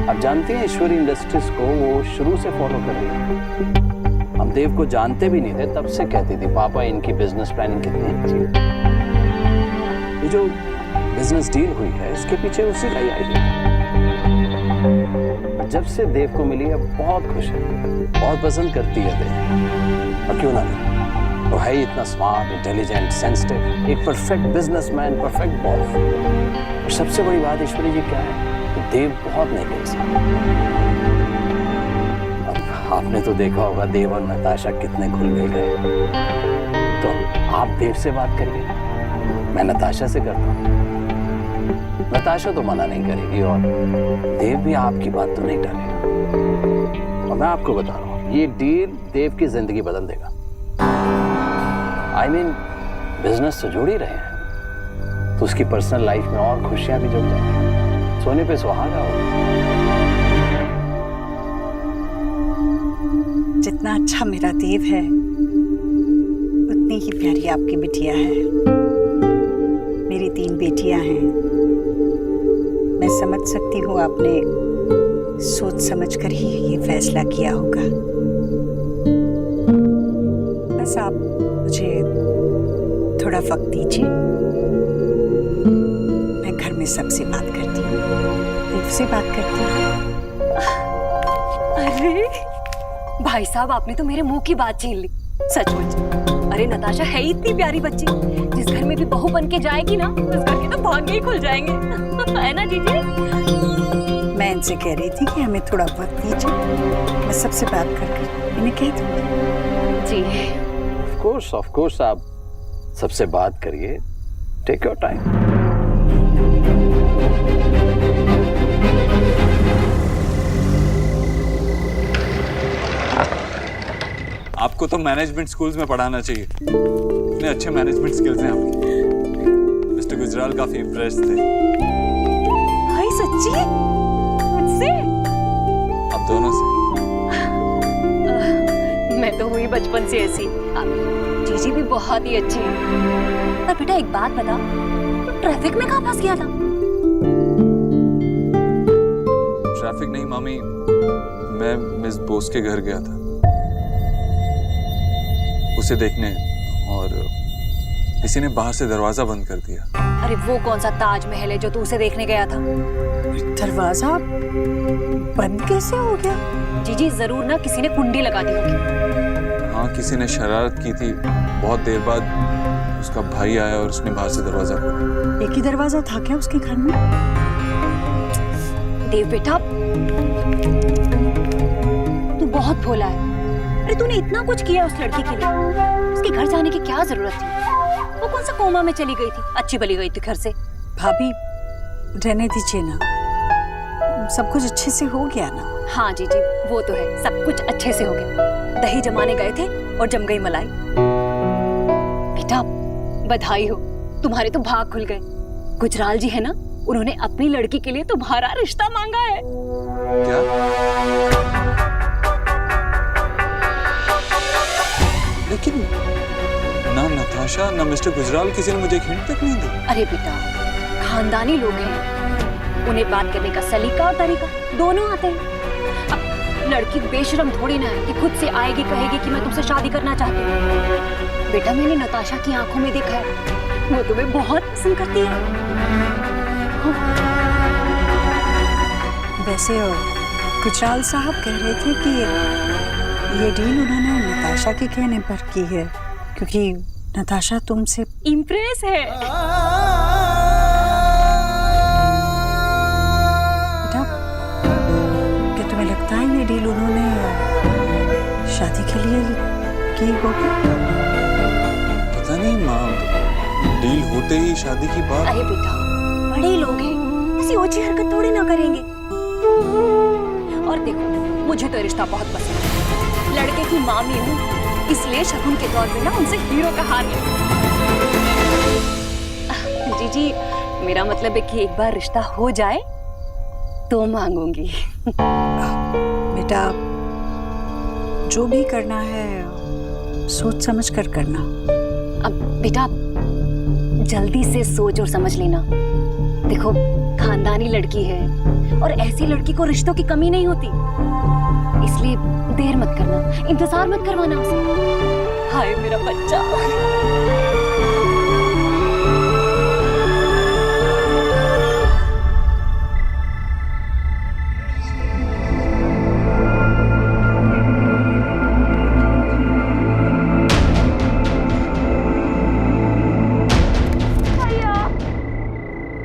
आप जानते हैं ईश्वरी इंडस्ट्रीज को वो शुरू से फॉलो कर रही है। हम देव को जानते भी नहीं थे, तब से कहती थी पापा इनकी बिजनेस प्लानिंग कितनी अच्छी है। ये जो बिजनेस डील हुई है इसके पीछे उसी का ही आइडिया। जब से देव को मिली है बहुत खुश है, बहुत पसंद करती है देव। और क्यों ना मिले, वो है ही इतना स्मार्ट, इंटेलिजेंट, सेंसिटिव, एक परफेक्ट बिजनेसमैन, परफेक्ट बॉस। और सबसे बड़ी बात ईश्वरी जी क्या है, देव बहुत नेक इंसान। आपने तो देखा होगा देव और नताशा कितने घुल मिल गए। तो आप देव से बात करिए, मैं नताशा से करता हूँ। नताशा तो मना नहीं करेगी और देव भी आपकी बात तो नहीं टालेगा। और मैं आपको बता रहा हूँ, ये डील देव की जिंदगी बदल देगा। I mean, बिजनेस तो जुड़ ही रहे हैं, तो उसकी पर्सनल लाइफ में और खुशियां भी जुड़ जाएंगी। सोने पे सुहागा होगा। जितना अच्छा मेरा देव है, उतनी ही प्यारी आपकी बिटिया है। मेरी 3 बेटियां हैं। मैं समझ सकती हूँ आपने सोच समझ कर ही ये फैसला किया होगा। बस आप मुझे थोड़ा वक्त दीजिए, मैं घर में सबसे बात करती हूँ, देव से बात करती हूँ। अरे भाई साहब, आपने तो मेरे मुंह की बात छीन ली, सचमुच। अरे नताशा है ही इतनी प्यारी बच्ची, जिस घर में भी बहू बन के जाएगी ना, उस घर के तो भाग्य ही खुल जाएंगे। है ना जीजी? मैं इनसे कह रही थी कि हमें थोड़ा वक्त दीजिए, मैं सबसे बात करके इन्हें कह दूंगी। जी ऑफ कोर्स आप सबसे बात करिए, टेक योर टाइम। आपको तो मैनेजमेंट स्कूल्स में पढ़ाना चाहिए, इतने अच्छे मैनेजमेंट स्किल्स हैं आपके। मिस्टर गुजराल काफी इम्प्रेस थे। भाई सच्ची? मुझसे? आप दोनों से। मैं तो हुई बचपन से ऐसी। जीजी भी बहुत ही अच्छी है। पर बेटा एक बात बता, तो ट्रैफिक में कहाँ फंस गया था? ट्रैफिक नहीं मामी, मैं मिस बोस के घर गया था उसे देखने, और किसी ने बाहर से दरवाजा बंद कर दिया। अरे वो कौन सा ताजमहल है जो तू उसे देखने गया था? दरवाजा बंद कैसे हो गया? जीजी जरूर ना किसी ने कुंडी लगा दी होगी। हाँ, किसी ने शरारत की थी। बहुत देर बाद उसका भाई आया और उसने बाहर से दरवाजा खोला। एक ही दरवाजा था क्या उसके घर में? देव बेटा, तू बहुत भोला है। अरे तूने इतना कुछ किया उस लड़की के लिए, उसके घर जाने की क्या जरूरत थी? वो कौन सा कोमा में चली गई थी? अच्छी भली गई थी घर से। भाभी रहने दीजिए ना, सब कुछ अच्छे से हो गया ना। हाँ जीजी, वो तो है, सब कुछ अच्छे से हो गया। दही जमाने गए थे और जम गई मलाई। बेटा बधाई हो, तुम्हारे तो भाग खुल गए। गुजराल जी है ना, उन्होंने अपनी लड़की के लिए तुम्हारा रिश्ता मांगा है। क्या? लेकिन ना नताशा ना मिस्टर गुजराल किसी ने मुझे एक हिंट तक नहीं दी। अरे बेटा, खानदानी लोग हैं, उन्हें बात करने का सलीका और तरीका दोनों आते हैं। अब लड़की बेशरम थोड़ी ना है कि खुद से आएगी कहेगी कि मैं तुमसे शादी करना चाहती हूँ। बेटा मैंने नताशा की आंखों में देखा है, वो तुम्हें बहुत पसंद करती है। वैसे गुजराल साहब कह रहे थे कि ये डील उन्होंने नताशा के कहने पर की है, क्योंकि नताशा तुमसे इम्प्रेस है। बेटा, क्या तुम्हें लगता है ये डील उन्होंने शादी के लिए की होगी? पता नहीं माँ, डील होते ही शादी की बात। अरे बेटा, बड़े लोग हैं, किसी ओछी हरकत थोड़ी ना करेंगे। और देखो, मुझे तो रिश्ता बहुत पसंद है। लड़के की मामी हूँ, इसलिए शगुन के तौर पे ना उनसे हीरो का हार ले। जीजी, मेरा मतलब है कि एक बार रिश्ता हो जाए तो मांगूंगी। बेटा, जो भी करना है सोच समझ कर करना। अब बेटा जल्दी से सोच और समझ लेना। देखो खानदानी लड़की है और ऐसी लड़की को रिश्तों की कमी नहीं होती, इसलिए देर मत करना, इंतजार मत करवाना उसे। हाय मेरा बच्चा।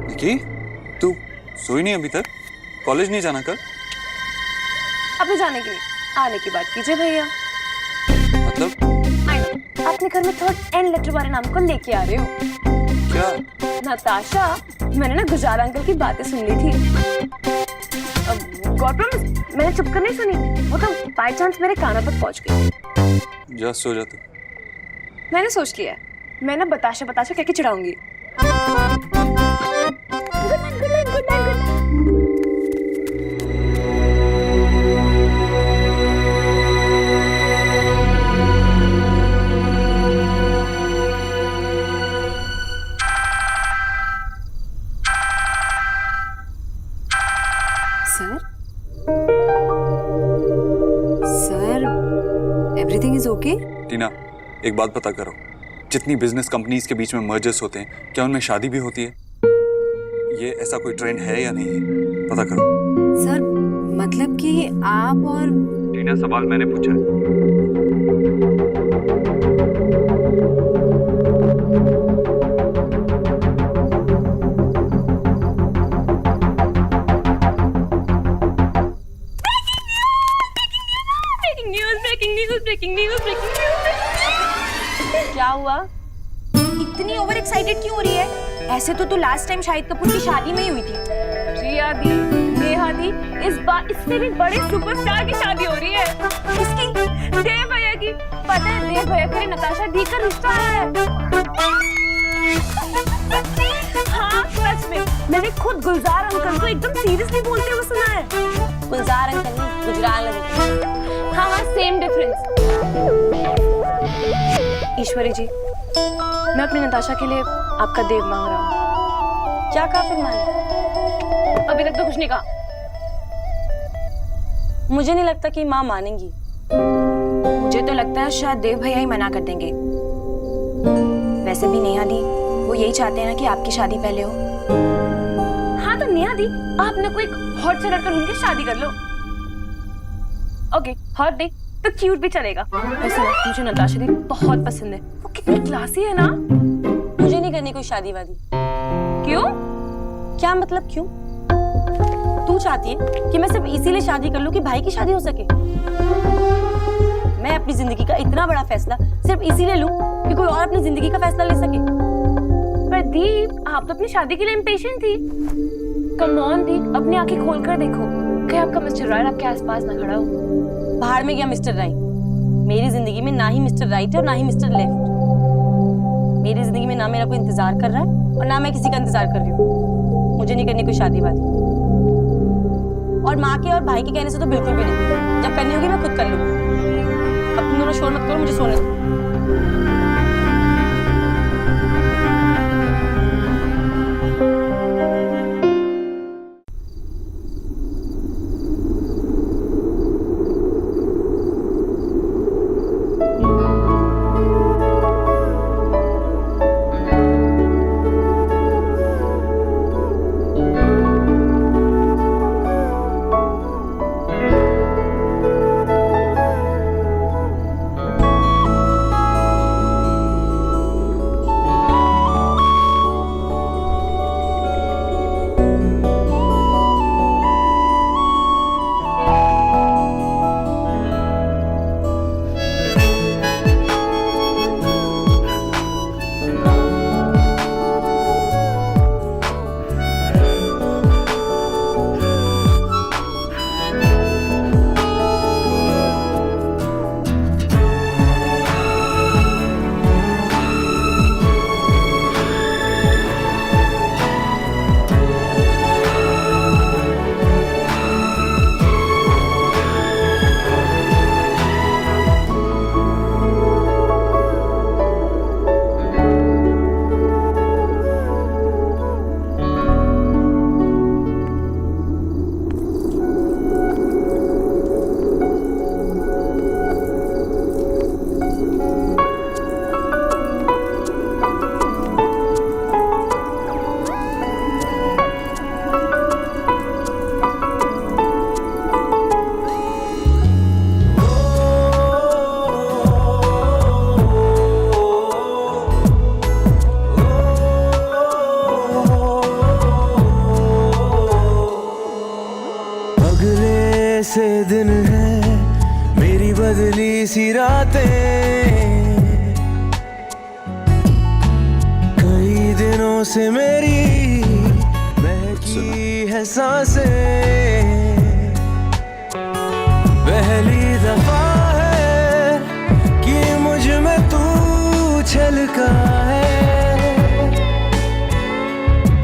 निकी, तू सोई नहीं अभी तक? कॉलेज नहीं जाना कल? अभी जाने के लिए आने की बात कीजिए भैया। मतलब? अपने घर में थर्ड एंड लेटर वाले नाम को लेके आ रहे हो क्या? नताशा, मैंने ना गुजार अंकल की बातें सुन ली थी। गॉड प्रॉमिस, मैंने चुप कर नहीं सुनी, वो तो बाय चांस मेरे कानों तक पहुंच गई। जा सो जा तू। मैंने सोच लिया है, मैं ना बताशा बताशा कह के चिढ़ाऊंगी। टीना, एक बात पता करो, जितनी बिजनेस कंपनीज के बीच में मर्जर्स होते हैं, क्या उनमें शादी भी होती है? ये ऐसा कोई ट्रेंड है या नहीं है? पता करो। सर मतलब कि आप और टीना, सवाल मैंने पूछा है। क्या हुआ? इतनी ओवर एक्साइटेड क्यों हो रही है? ऐसे तो तू लास्ट टाइम शाहिद कपूर की शादी में ही हुई थी। रिया दी, नेहा दी, इस बार इससे भी बड़े सुपरस्टार की शादी हो रही है। किसकी? देव भैया की। पता है देव भैया का नताशा दी का रिश्ता आया है। हाँ सच में, मैंने खुद गुलजार अंकल को एकदम सीरियसली बोलते हुए सुना है। गुलजार अंकल नहीं, गुजराल अंकल। हाँ हाँ, सेम डिफरेंस। ईश्वरी जी, मैं अपनी नताशा के लिए आपका देव मांग रहा हूँ। क्या कहा फिर माने? अभी तक तो कुछ नहीं कहा। मुझे नहीं लगता कि माँ मानेंगी। मुझे तो लगता है शायद देव भैया ही मना कर देंगे। वैसे भी नेहा दी वो यही चाहते हैं ना कि आपकी शादी पहले हो। हाँ तो नेहा दी, आप ना कोई हॉट से लड़का ढूंढ के शादी कर लो। ओके, हॉट नहीं तो क्यूट भी चलेगा। वैसे ना मुझे नताशा दी बहुत पसंद है। वो कितनी क्लासी है ना। मुझे नहीं करनी कोई शादी वादी। क्यों? क्या मतलब क्यों? तू चाहती है कि मैं सिर्फ इसीलिए शादी कर लूं कि भाई की शादी हो सके? मैं अपनी जिंदगी का इतना बड़ा फैसला सिर्फ इसीलिए लूं कि कोई और अपनी जिंदगी का फैसला ले सके? पर दीप, आप तो अपनी शादी के लिए इम्पेशेंट थी। कम ऑन दीप, अपनी आंखें खोल कर देखो, कहीं आपका मिस्टर राइट आपके आसपास ना खड़ा हो। बाहर में गया मिस्टर राइट। मेरी जिंदगी में ना ही मिस्टर राइट है और ना ही मिस्टर लेफ्ट। मेरी जिंदगी में ना मेरा कोई इंतजार कर रहा है और ना मैं किसी का इंतजार कर रही हूँ। मुझे नहीं करनी कोई शादी वादी, और माँ के और भाई के कहने से तो बिल्कुल भी नहीं। जब करनी होगी मैं खुद कर लूंगी। अब तुम दोनों शोर मत करो, मुझे सोने दो। से दिन है मेरी बदली सी रातें, कई दिनों से मेरी महकी है सांसें, पहली दफा है कि मुझ में तू छलका है,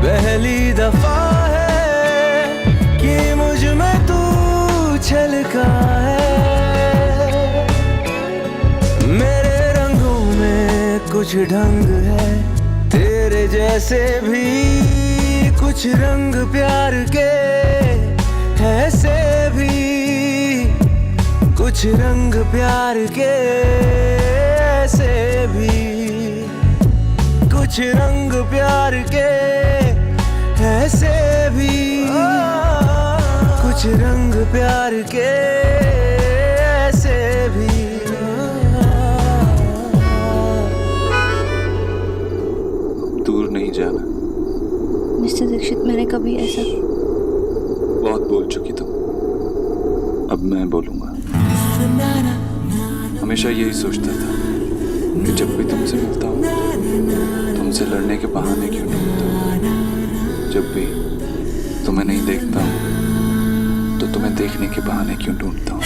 पहली दफा है कि मुझ में तू छलका है। मेरे रंगों में कुछ ढंग है, तेरे जैसे भी कुछ रंग प्यार के, ऐसे भी कुछ रंग प्यार के। प्यार के ऐसे भी। दूर नहीं जाना। मिस्टर दीक्षित, मैंने कभी ऐसा बहुत बोल चुकी तुम, अब मैं बोलूंगा। हमेशा यही सोचता था कि जब भी तुमसे मिलता हूँ तुमसे लड़ने के बहाने क्यों ढूंढता हूँ, जब भी तुम्हें नहीं देखता हूँ तो तुम्हें देखने के बहाने क्यों ढूंढता हूँ,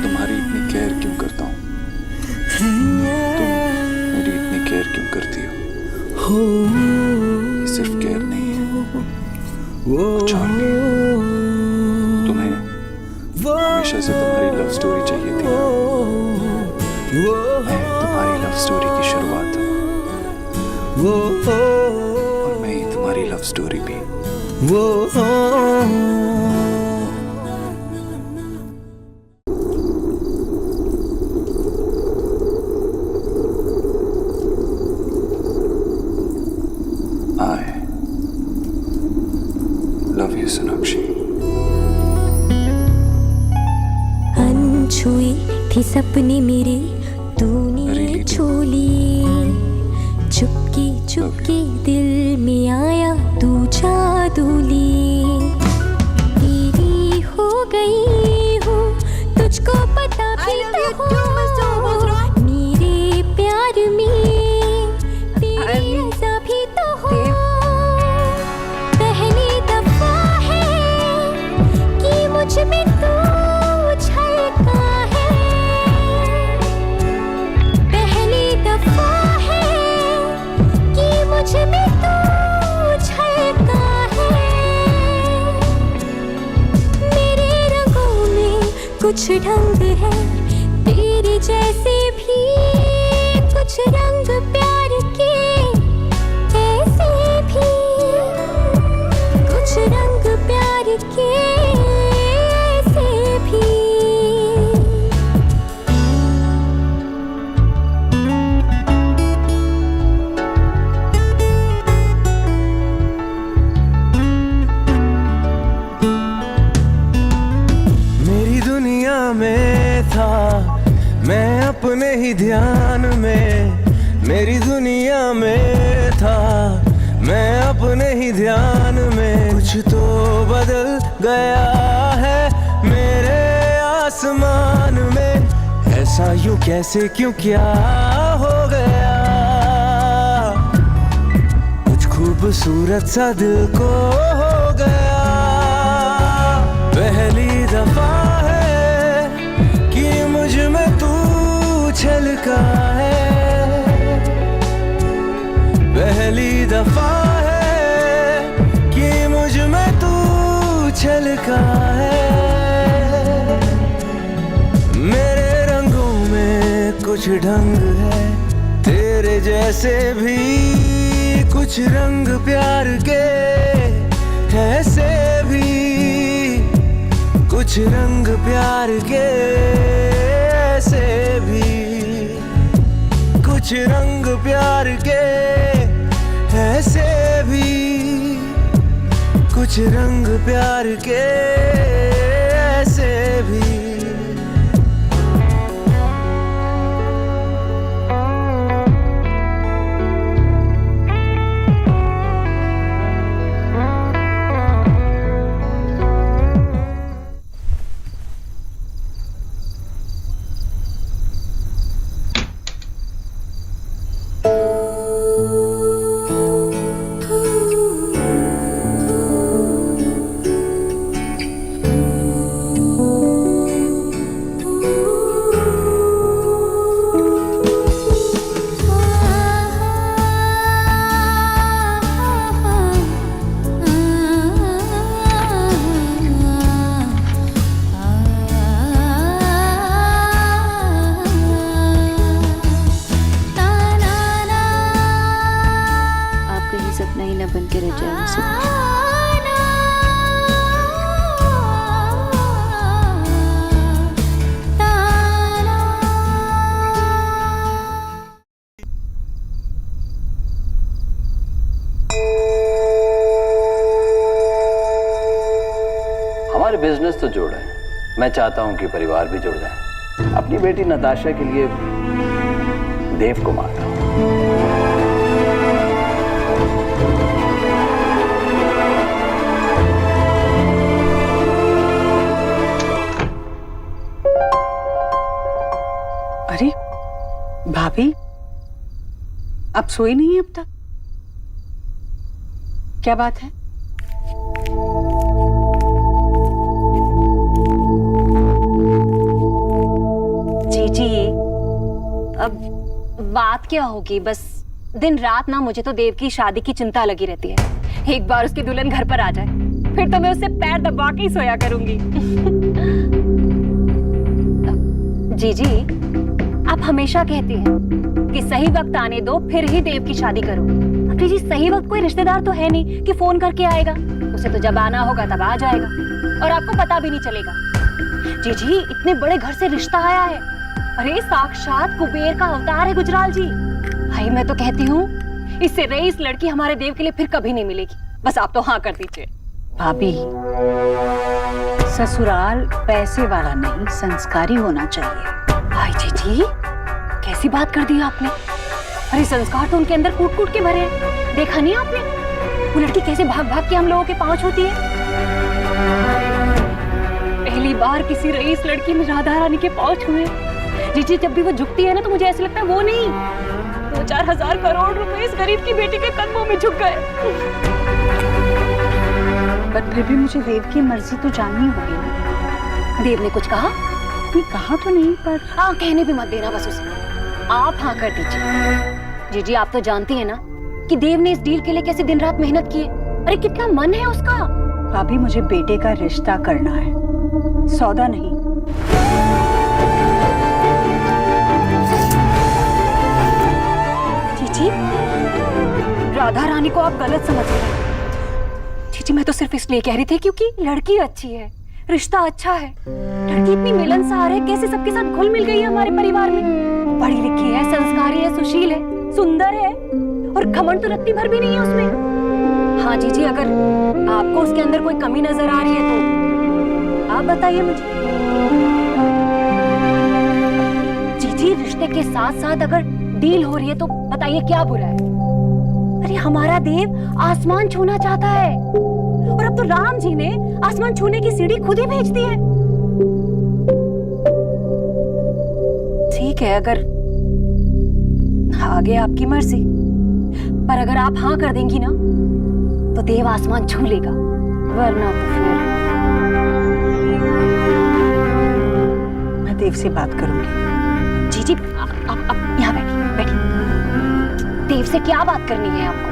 तुम्हारी इतनी केयर क्यों करता हूँ, तुम मेरी इतनी केयर क्यों करती हो। ये सिर्फ केयर नहीं है, कुछ और भी है। तुम्हें हमेशा से तुम्हारी लव स्टोरी चाहिए थी, मैं तुम्हारी लव स्टोरी की शुरुआत हूँ और मैं ही तुम्हारी लव स्टोरी भी। I love you, Sonakshi. अनछुई थी सपने मेरे, तूने छू ली। चुपके चुपके दिल में आया तू जादूली। तेरी हो गई हूँ, तुझको पता भी तो हो। मेरे प्यार में तेरी रज़ा भी तो हो। पहली दफा है कि मुझ में तू झलका है। पहली दफा है कि मुझ में तू झलका है। मेरे रंगों में कुछ ढंग है, तेरे जैसे भी कुछ रंग प्यार के ऐसे भी। कुछ रंग प्यार के ऐसे भी। मेरी दुनिया में था मैं अपने ही ध्यान में, मेरी दुनिया में था मैं अपने ही ध्यान में। कुछ तो बदल गया है मेरे आसमान में, ऐसा यूं कैसे क्यों क्या हो गया। कुछ खूबसूरत सा दिल को हो गया। पहली दफा है कि मुझ में तू छलका है। पहली दफा है कि मुझ में तू छलका है। मेरे रंगों में कुछ ढंग है, तेरे जैसे भी कुछ रंग प्यार के ऐसे भी। कुछ रंग प्यार के ऐसे भी। कुछ रंग प्यार के ऐसे भी। कुछ रंग प्यार के ऐसे भी। दोस्त तो जुड़ रहे हैं, मैं चाहता हूं कि परिवार भी जुड़ जाए। अपनी बेटी नताशा के लिए देव को मानता हूं। अरे भाभी, अब सोई नहीं है अब तक? क्या बात है? जी अब बात क्या होगी, बस दिन रात ना मुझे तो देव की शादी की चिंता लगी रहती है। एक बार उसकी दुल्हन घर पर आ जाए फिर तो मैं उससे पैर दबा के ही सोया करूंगी। जी आप हमेशा कहती हैं कि सही वक्त आने दो फिर ही देव की शादी करो। अब जी सही वक्त कोई रिश्तेदार तो है नहीं कि फोन करके आएगा, उसे तो जब आना होगा तब आ जाएगा और आपको पता भी नहीं चलेगा। जी इतने बड़े घर से रिश्ता आया है, अरे साक्षात कुबेर का अवतार है गुजराल जी। भाई मैं तो कहती हूँ इससे रईस लड़की हमारे देव के लिए फिर कभी नहीं मिलेगी, बस आप तो हाँ कर दीजिए। भाभी, ससुराल पैसे वाला नहीं संस्कारी होना चाहिए। भाई जी कैसी बात कर दी आपने? अरे संस्कार तो उनके अंदर कूट कूट के भरे हैं, देखा नहीं आपने वो लड़की कैसे भाग भाग के हम लोगों के पांव छूती है। पहली बार किसी रईस लड़की ने राधा रानी के पांव छुए। जी जब भी वो झुकती है ना तो मुझे ऐसा लगता है वो नहीं 2-4 हजार करोड़ रुपए इस गरीब की बेटी के कदमों में झुक गए। पर फिर भी मुझे देव की मर्जी तो जाननी होगी ना। देव ने कुछ कहा? नहीं कहा तो नहीं, पर हाँ कहने भी मत देना बस उसे, आप हाँ कर दीजिए। जी आप तो जानती है ना कि देव ने इस डील के लिए कैसे दिन रात मेहनत की है। अरे कितना मन है उसका। भाभी मुझे बेटे का रिश्ता करना है, सौदा नहीं। जी राधा रानी को आप गलत समझ रहे हैं। जी मैं तो सिर्फ इसलिए कह रही थी क्योंकि लड़की अच्छी है, रिश्ता अच्छा है, लड़की इतनी मिलनसार है, कैसे सबके साथ घुल मिल गई है हमारे परिवार में। पढ़ी लिखी है, संस्कारी है, सुशील है, सुंदर है और घमंड तो रत्ती भर भी नहीं है उसमें। हाँ जी अगर आपको उसके अंदर कोई कमी नजर आ रही है तो आप बताइए मुझे। जी रिश्ते के साथ साथ अगर डील हो रही है तो बताइए क्या बुरा है। अरे हमारा देव आसमान छूना चाहता है और अब तो राम जी ने आसमान छूने की सीढ़ी खुद ही भेज दी है। ठीक है अगर आगे आपकी मर्जी, पर अगर आप हाँ कर देंगी ना तो देव आसमान छू लेगा, वरना तो फिर मैं देव से बात करूंगी। जी आप यहाँ बैठिए। देव से क्या बात करनी है आपको?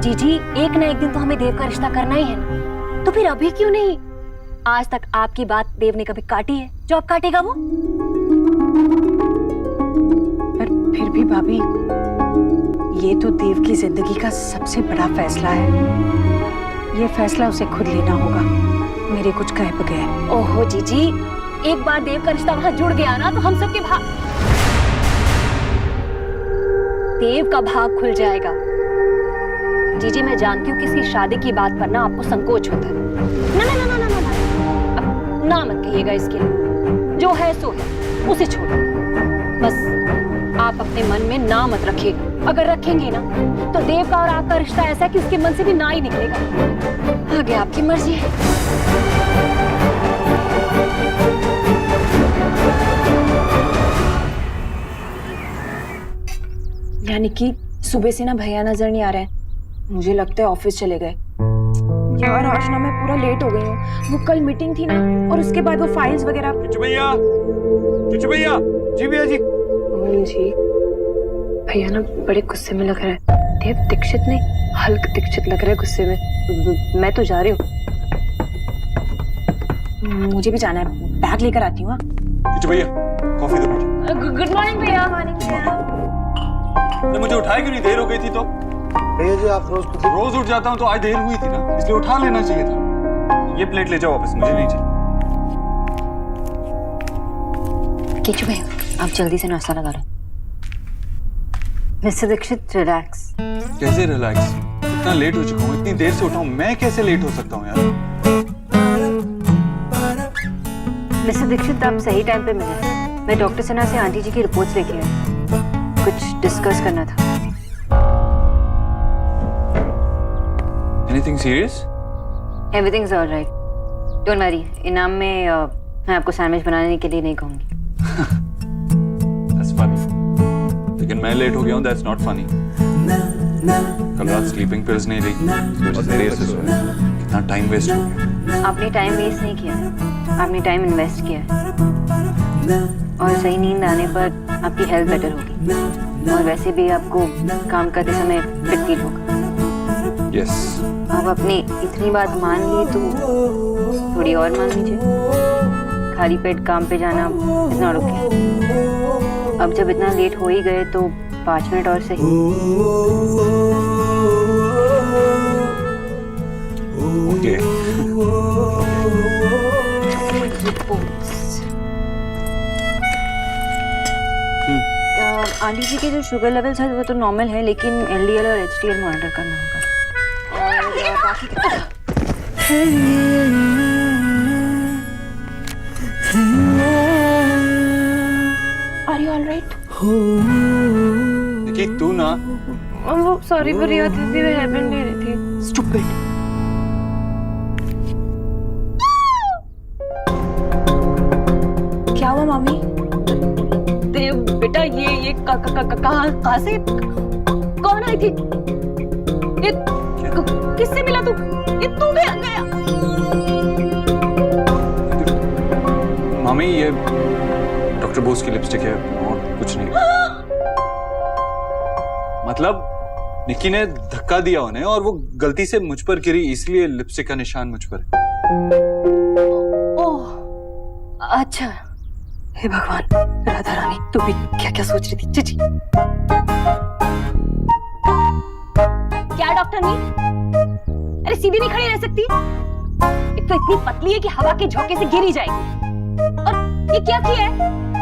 जी एक ना एक दिन तो हमें देव का रिश्ता करना ही है ना, तो फिर अभी क्यों नहीं? आज तक आपकी बात देव ने कभी काटी है जो अब काटेगा वो? पर फिर भी भाभी ये तो देव की जिंदगी का सबसे बड़ा फैसला है, ये फैसला उसे खुद लेना होगा, मेरे कुछ कहे बगैर। ओहो जी एक बार देव का रिश्ता वहां जुड़ गया ना तो हम सबके देव का भाग खुल जाएगा। जी मैं जानती हूँ किसी शादी की बात पर ना आपको संकोच होता है। ना मत कहिएगा इसके लिए, जो है सो है, उसे छोड़ो। बस आप अपने मन में ना मत रखिएगा, अगर रखेंगे ना तो देव का और आपका रिश्ता ऐसा है कि उसके मन से भी ना ही निकलेगा। आगे आपकी मर्जी है। यानी कि सुबह से ना भैया नजर नहीं आ रहे हैं, मुझे लगता है ऑफिस चले गए। यार आज ना मैं पूरा लेट हो गई हूँ, वो कल मीटिंग थी ना और उसके बाद वो फाइल्स वगैरह। भैया जी भैया जी जी भैया ना बड़े गुस्से में लग रहा है। देव दीक्षित नहीं हल्क दीक्षित लग रहा है गुस्से में। मैं तो जा रही हूँ, मुझे भी जाना है, बैग लेकर आती हूँ। भैया कॉफी दो मुझे। गुड मॉर्निंग भैया। मॉर्निंग भैया। मुझे उठाए क्यों नहीं? देर हो गई थी तो। भैया जी आप रोज उठ जाता हूँ तो आज देर हुई थी ना, इसलिए उठा लेना चाहिए था। ये प्लेट ले जाओ वापस, मुझे नहीं चाहिए। किचु भैया आप जल्दी से नाश्ता लगा लो। Mister Dixit relax. कैसे रिलैक्स? इतना लेट हो चुका हूँ, इतनी देर से उठा हूँ, मैं कैसे लेट हो सकता हूँ यार? मिस्टर दीक्षित, आप सही टाइम पे मिले। मैं डॉक्टर सना से आंटी जी की रिपोर्ट्स लेके आई, कुछ डिस्कस करना था। Anything serious? Everything is alright, don't worry. इनाम में मैं आपको सैंडविच बनाने के लिए नहीं कहूँगी। That's funny. लेकिन मैं लेट हो गया हूँ, that's not funny. कल रात स्लीपिंग पिल्स नहीं ली, इस वजह से देर से सोया। कितना टाइम वेस्ट हो गया। आपने टाइम वेस्ट नहीं किया, आपने टाइम इन्वेस्ट किया है। और सही नींद आने पर आपकी हेल्थ बेटर होगी, और वैसे भी आपको काम करते समय फिट फील होगा। Yes. अब आपने इतनी बात मान ली तो थोड़ी और मान लीजिए। खाली पेट काम पे जाना इज नॉट ओके। अब जब इतना लेट हो ही गए तो 5 मिनट और सही। Okay. आंटी जी के जो शुगर लेवल्स है वो तो नॉर्मल है, लेकिन LDL और HDL मॉनिटर करना होगा। और बाकी Are you all right? निकी तू ना। वो सॉरी पर रिया थी, मैं हेवन ले रही थी। स्टूपिड। क्या हुआ मम्मी? देव बेटा, ये कहाँ से कौन आई थी? ये किससे मिला तू? ये तू भी आ गया? मामी ये डॉक्टर बोस की लिपस्टिक है और कुछ नहीं। मतलब निकी ने धक्का दिया उन्हें और वो गलती से मुझ पर गिरी, इसलिए लिपस्टिक का निशान मुझ पर है। ओह अच्छा। हे भगवान, राधा रानी तू भी क्या क्या सोच रही थी? चिची क्या डॉक्टर ने? अरे सीधी नहीं खड़ी रह सकती? एक तो इतनी पतली है कि हवा के झोंके से गिर ही जाएगी। और ये क्या किया है?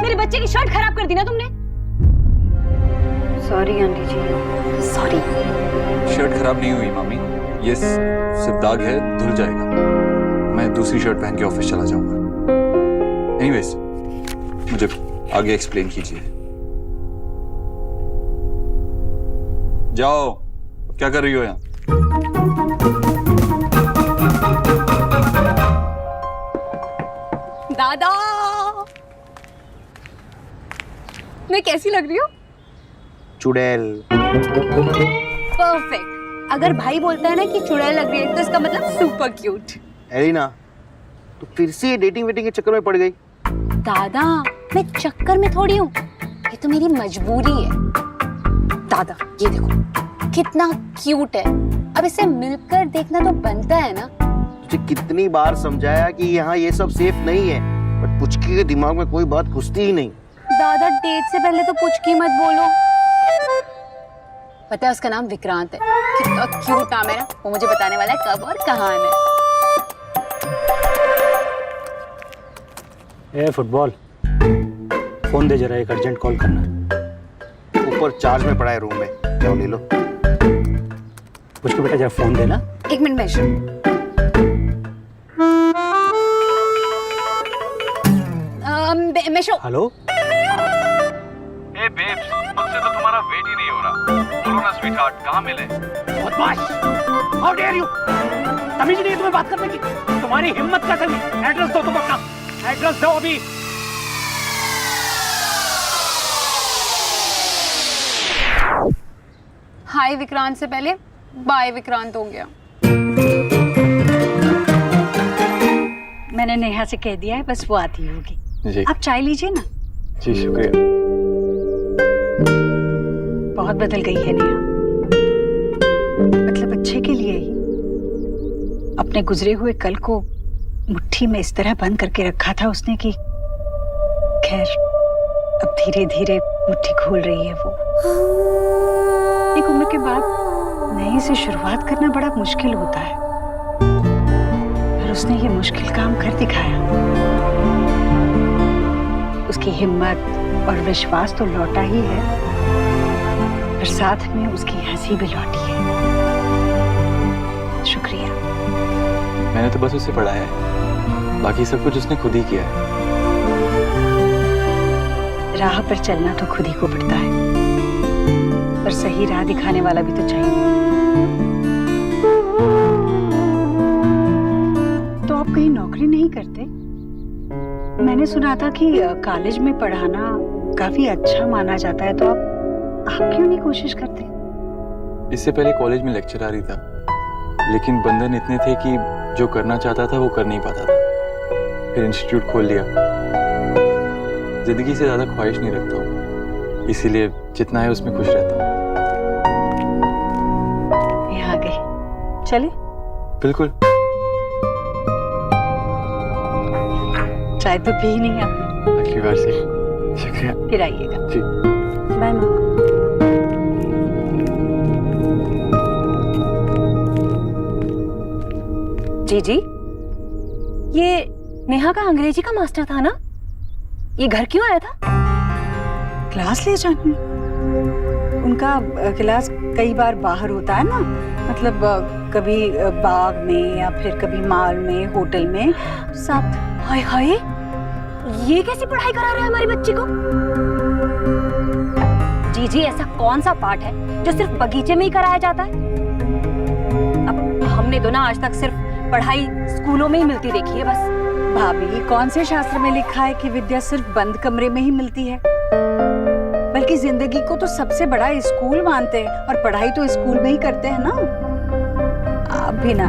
मेरे बच्चे की शर्ट खराब कर दी ना तुमने। सॉरी आंटी जी, सॉरी। शर्ट खराब नहीं हुई मामी, ये सिर्फ दाग है, धुल जाएगा। मैं दूसरी शर्ट पहन के ऑफिस चला जाऊंगा। एनीवेज, मुझे आगे एक्सप्लेन कीजिए। जाओ, क्या कर रही हो यहाँ? दादा, मैं कैसी लग रही हूँ? चुड़ैल। परफेक्ट। अगर भाई बोलता है ना कि चुड़ैल लग रही है तो इसका मतलब सुपर क्यूट। एलिना, तो फिर से ये डेटिंग वेटिंग के चक्कर में पड़ गई। दादा, मैं चक्कर में थोड़ी हूँ, ये तो मेरी मजबूरी है। दादा ये देखो कितना क्यूट है, अब इसे मिलकर देखना तो बनता है ना। तुझे कितनी बार समझाया कि यहाँ ये सब सेफ नहीं है, पर पुचकी के दिमाग में कोई बात घुसती ही नहीं। दादा डेट से पहले तो पुचकी मत बोलो। पता है उसका नाम विक्रांत है, कितना क्यूट नाम है ना। वो मुझे बताने वाला है कब और कहाँ आना है। ए फुटबॉल, फोन दे जरा, एक अर्जेंट कॉल करना। ऊपर चार्ज में पड़ा है रूम में, जाओ ले लो। उसको बेटा जरा फोन देना। 1 मिनट मेशो। हेलो। ए बेब्स, मुझसे तो तुम्हारा वेट ही नहीं हो रहा। बोलो ना स्वीटहार्ट, कहाँ मिले? बदमाश! How dare you! तमीज नहीं है तुम्हें बात करने की? तुम्हारी हिम्मत कैसे हुई? एड्रेस दो तुम अपना, एड्रेस दो अभी। हाय विक्रांत से पहले बाय विक्रांत हो गया। मैंने नेहा से कह दिया है, बस वो आती होगी। जी। आप चाय लीजिए ना। जी शुक्रिया। बहुत बदल गई है नेहा, मतलब अच्छे के लिए ही। अपने गुजरे हुए कल को मुट्ठी में इस तरह बंद करके रखा था उसने कि खैर अब धीरे धीरे मुट्ठी खोल रही है वो। एक उम्र के बाद नए से शुरुआत करना बड़ा मुश्किल होता है, पर उसने ये मुश्किल काम कर दिखाया। उसकी हिम्मत और विश्वास तो लौटा ही है, पर साथ में उसकी हंसी भी लौटी है। शुक्रिया। मैंने तो बस उसे पढ़ाया है, बाकी सब कुछ उसने खुद ही किया है। राह पर चलना तो खुद ही को पड़ता है, पर सही राह दिखाने वाला भी तो चाहिए। तो आप कहीं नौकरी नहीं करते? मैंने सुना था कि कॉलेज में पढ़ाना काफी अच्छा माना जाता है, तो आप क्यों नहीं कोशिश करते? इससे पहले कॉलेज में लेक्चर आ रही था, लेकिन बंधन इतने थे कि जो करना चाहता था वो कर नहीं पाता था। फिर इंस्टीट्यूट खोल लिया। जिंदगी से ज्यादा ख्वाहिश नहीं रखता हूँ, इसीलिए जितना है उसमें खुश रहता हूँ। यहाँ आ गए, चले? बिल्कुल। चाय तो पी ही नहीं आपने। अगली बार से। शुक्रिया। फिर आइएगा। जी। बाय माँ। जी, ये नेहा का अंग्रेजी का मास्टर था ना? ये घर क्यों आया था? क्लास ले जाने। उनका क्लास कई बार बाहर होता है ना, मतलब कभी बाग में या फिर कभी मॉल में, होटल में साथ। हाय हाय, ये कैसी पढ़ाई करा रहा है हमारी बच्ची को? जी, ऐसा कौन सा पाठ है जो सिर्फ बगीचे में ही कराया जाता है? अब हमने तो ना आज तक सिर्फ पढ़ाई स्कूलों में ही मिलती देखी है बस। भाभी, कौन से शास्त्र में लिखा है कि विद्या सिर्फ बंद कमरे में ही मिलती है? बल्कि जिंदगी को तो सबसे बड़ा स्कूल मानते हैं, और पढ़ाई तो स्कूल में ही करते हैं ना। आप भी ना।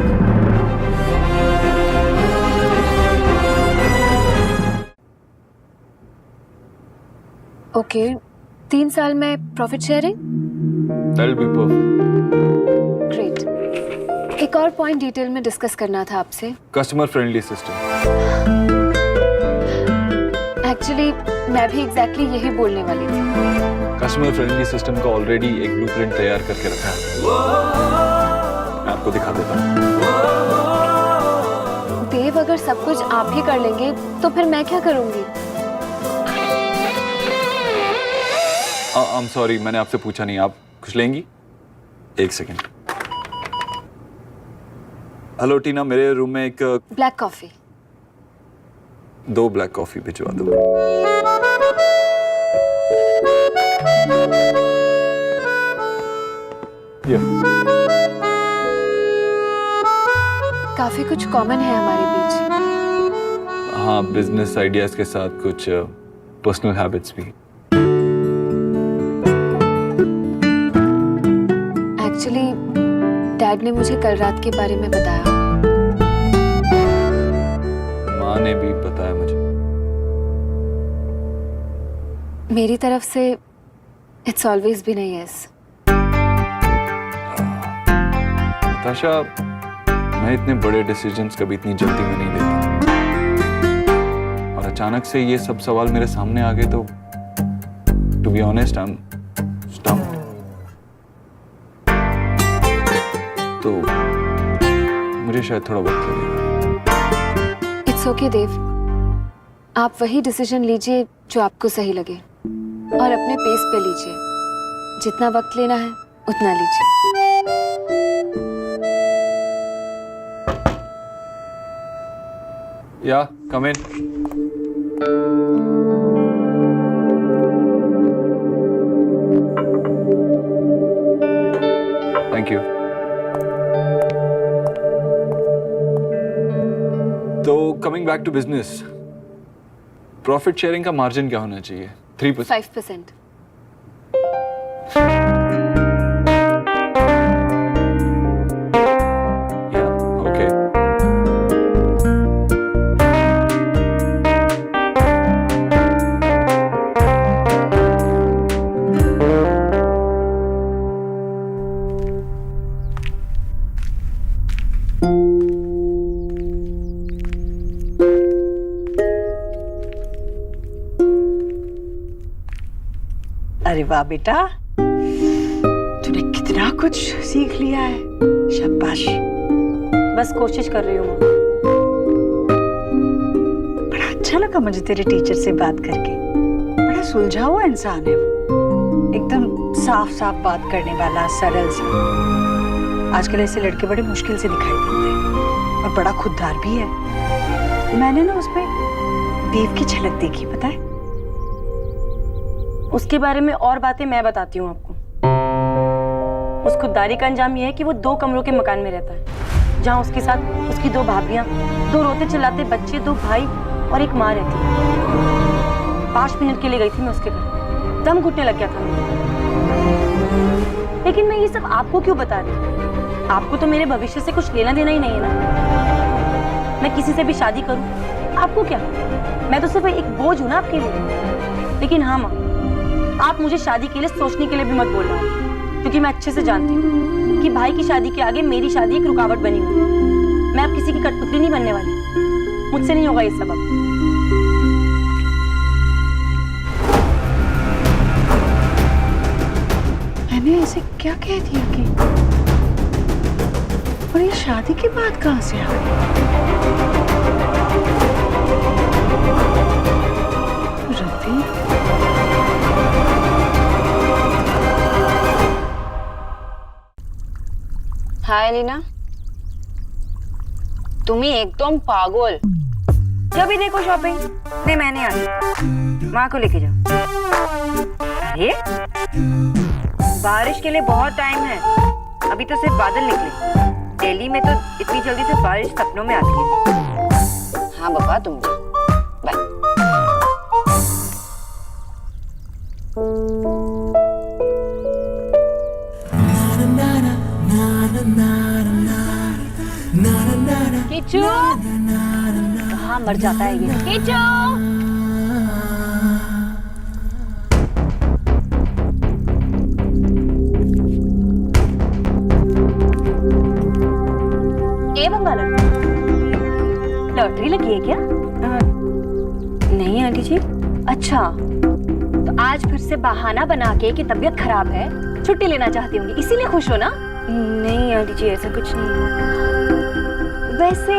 ओके, 3 साल में profit sharing? That'll be perfect. Great. एक और पॉइंट डिटेल में डिस्कस करना था आपसे। Customer friendly system. एक्चुअली मैं भी एग्जैक्टली यही बोलने वाली थी। कस्टमर फ्रेंडली सिस्टम का ऑलरेडी एक ब्लूप्रिंट तैयार करके रखा है, मैं आपको दिखा देता हूँ। देव, अगर सब कुछ आप ही कर लेंगे तो फिर मैं क्या करूंगी? I'm sorry, मैंने आपसे पूछा नहीं, आप कुछ लेंगी? एक सेकेंड। हेलो टीना, मेरे रूम में एक ब्लैक कॉफी। 2 ब्लैक कॉफी भिजवा दो। काफी कुछ कॉमन है हमारे बीच। हाँ, बिजनेस आइडियाज के साथ कुछ पर्सनल हैबिट्स भी। एक्चुअली डैड ने मुझे कल रात के बारे में बताया। माँ ने भी बताया मुझे। मेरी तरफ से it's always been a yes. Natasha, मैं इतने बड़े डिसीजंस कभी इतनी जल्दी में नहीं लेता, और अचानक से ये सब सवाल मेरे सामने आ गए तो to be honest I am stumped. तो मुझे शायद थोड़ा वक्त लगेगा। इट्स ओके देव, आप वही डिसीजन लीजिए जो आपको सही लगे, और अपने पेस पे लीजिए। जितना वक्त लेना है उतना लीजिए। या कम इन। Thank you. तो coming back to business, profit sharing का मार्जिन क्या होना चाहिए? 3%? 5%। ओके। अरे वाह बेटा, तूने कितना कुछ सीख लिया है। शाबाश। बस कोशिश कर रही हूँ। बड़ा अच्छा लगा मुझे तेरे टीचर से बात करके। बड़ा सुलझा हुआ इंसान है वो, एकदम साफ साफ बात करने वाला, सरल सा। आजकल ऐसे लड़के बड़े मुश्किल से दिखाई देते हैं, और बड़ा खुददार भी है। मैंने ना उसमें देव की झलक देखी, पता है? उसके बारे में और बातें मैं बताती हूँ आपको। उस खुददारी का अंजाम यह है कि वो 2 कमरों के मकान में रहता है, जहाँ उसके साथ उसकी 2 भाभियाँ, 2 रोते चिल्लाते बच्चे, 2 भाई और एक माँ रहती है। 5 मिनट के लिए गई थी मैं उसके घर, दम घुटने लग गया था मुझे। लेकिन मैं ये सब आपको क्यों बता रही हूँ? आपको तो मेरे भविष्य से कुछ लेना देना ही नहीं है ना। मैं किसी से भी शादी करूँ, आपको क्या? मैं तो सिर्फ एक बोझ हूँ ना आपके लिए। लेकिन हाँ माँ, आप मुझे शादी के लिए सोचने के लिए भी मत बोलना, क्योंकि मैं अच्छे से जानती हूँ कि भाई की शादी के आगे मेरी शादी एक रुकावट बनी हुई है। मैं अब किसी की कठपुतली नहीं बनने वाली, मुझसे नहीं होगा ये सब अब। मैंने ऐसे क्या कह दिया कि, और ये शादी की बात कहाँ से आ गई? रवि, हाय लीना, तुम्ही एकदम पागल। जब भी देखो शॉपिंग। नहीं मैं नहीं आती, माँ को लेके जाओ। अरे बारिश के लिए बहुत टाइम है, अभी तो सिर्फ बादल निकले। दिल्ली में तो इतनी जल्दी से बारिश सपनों में आती है। हाँ बाबा, तुम बाय। किचू, कहाँ मर जाता है ये? किचू, ए बंगाला, लॉटरी लगी है क्या? नहीं आंटी जी। अच्छा, तो आज फिर से बहाना बना के कि तबीयत खराब है, छुट्टी लेना चाहती होंगी, इसीलिए खुश हो ना? नहीं आंटी जी, ऐसा कुछ नहीं। वैसे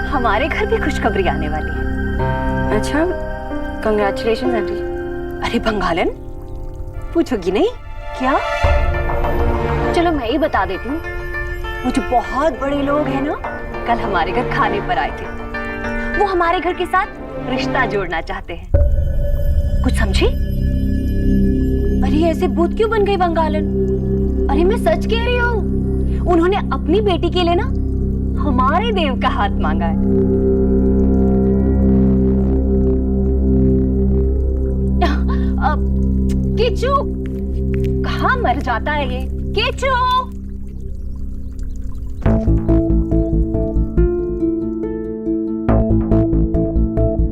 हमारे घर भी खुशखबरी आने वाली है। अच्छा, कंग्रेचुलेशंस आंटी जी। अरे बंगालन, पूछोगी नहीं क्या? चलो मैं ही बता देती हूँ। वो जो बहुत बड़े लोग हैं ना, कल हमारे घर खाने पर आए थे। वो हमारे घर के साथ रिश्ता जोड़ना चाहते हैं। कुछ समझी? अरे ऐसे भूत क्यों बन गई बंगालन? अरे मैं सच कह रही हूँ, उन्होंने अपनी बेटी के लिए ना हमारे देव का हाथ मांगा है। किचू, कहाँ मर जाता है ये? किचू,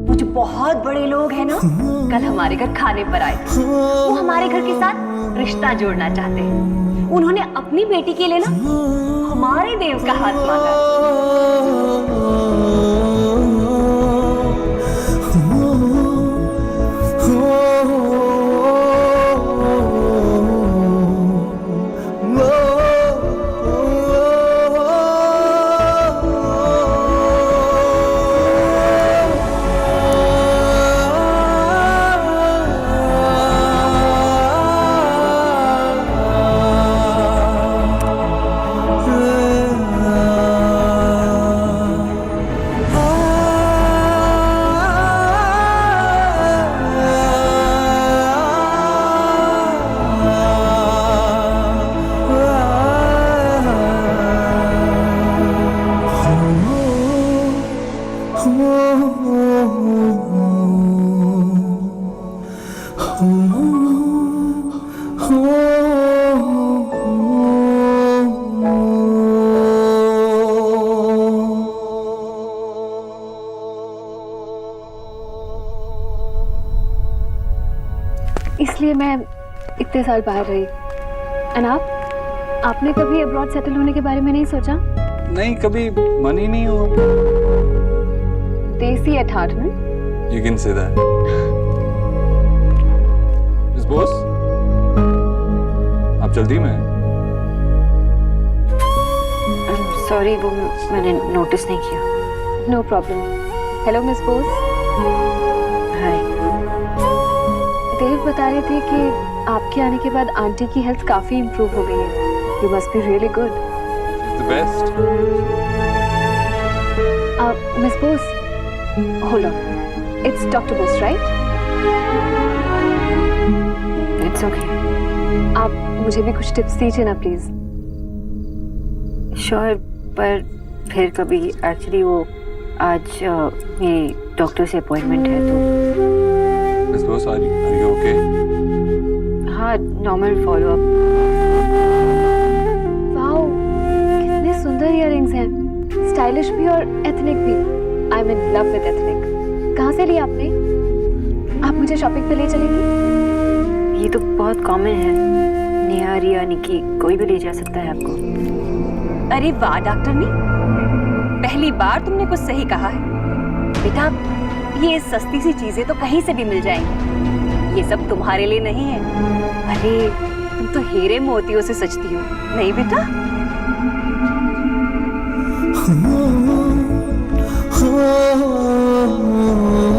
वो जो बहुत बड़े लोग हैं ना, कल हमारे घर खाने पर आए थे। वो हमारे घर के साथ रिश्ता जोड़ना चाहते हैं। उन्होंने अपनी बेटी के लिए ना हमारे देव का हाथ मांगा है। इसलिए मैं इतने साल बाहर रही। एंड आपने कभी अब्रॉड सेटल होने के बारे में नहीं सोचा? नहीं, कभी मन ही नहीं हुआ। देसी एट हार्ट में। You can say that. Miss Bose, आप जल्दी में हैं? सॉरी, वो मैंने नोटिस नहीं किया। No problem. Hello miss Bose. Hi. Dev बता रहे थे कि आपके आने के बाद आंटी की हेल्थ काफी इम्प्रूव हो गई है। You must be really good. She's the best. Miss Bose, hold on. It's Dr. Bose, right? It's okay. आप मुझे भी कुछ टिप्स दीजिए ना प्लीज। श्योर, पर फिर कभी। एक्चुअली वो आज मेरी डॉक्टर से अपॉइंटमेंट है तो। Miss Bose, are you okay? हाँ, नॉर्मल फॉलो अप। वाओ, कितने सुंदर इयररिंग्स हैं, स्टाइलिश भी और एथनिक भी। I am in love with ethnic. कहाँ से लिया आपने? आप मुझे शॉपिंग पे ले चलेंगी? ये तो बहुत कॉमन है, नेहा, रिया, निकी, कोई भी ले जा सकता है आपको। अरे वाह डॉक्टरनी, पहली बार तुमने कुछ सही कहा है। बेटा, ये सस्ती सी चीजें तो कहीं से भी मिल जाएंगी, ये सब तुम्हारे लिए नहीं है। अरे तुम तो हीरे मोतियों से सजती हो, नहीं बेटा? oh, oh, oh, oh.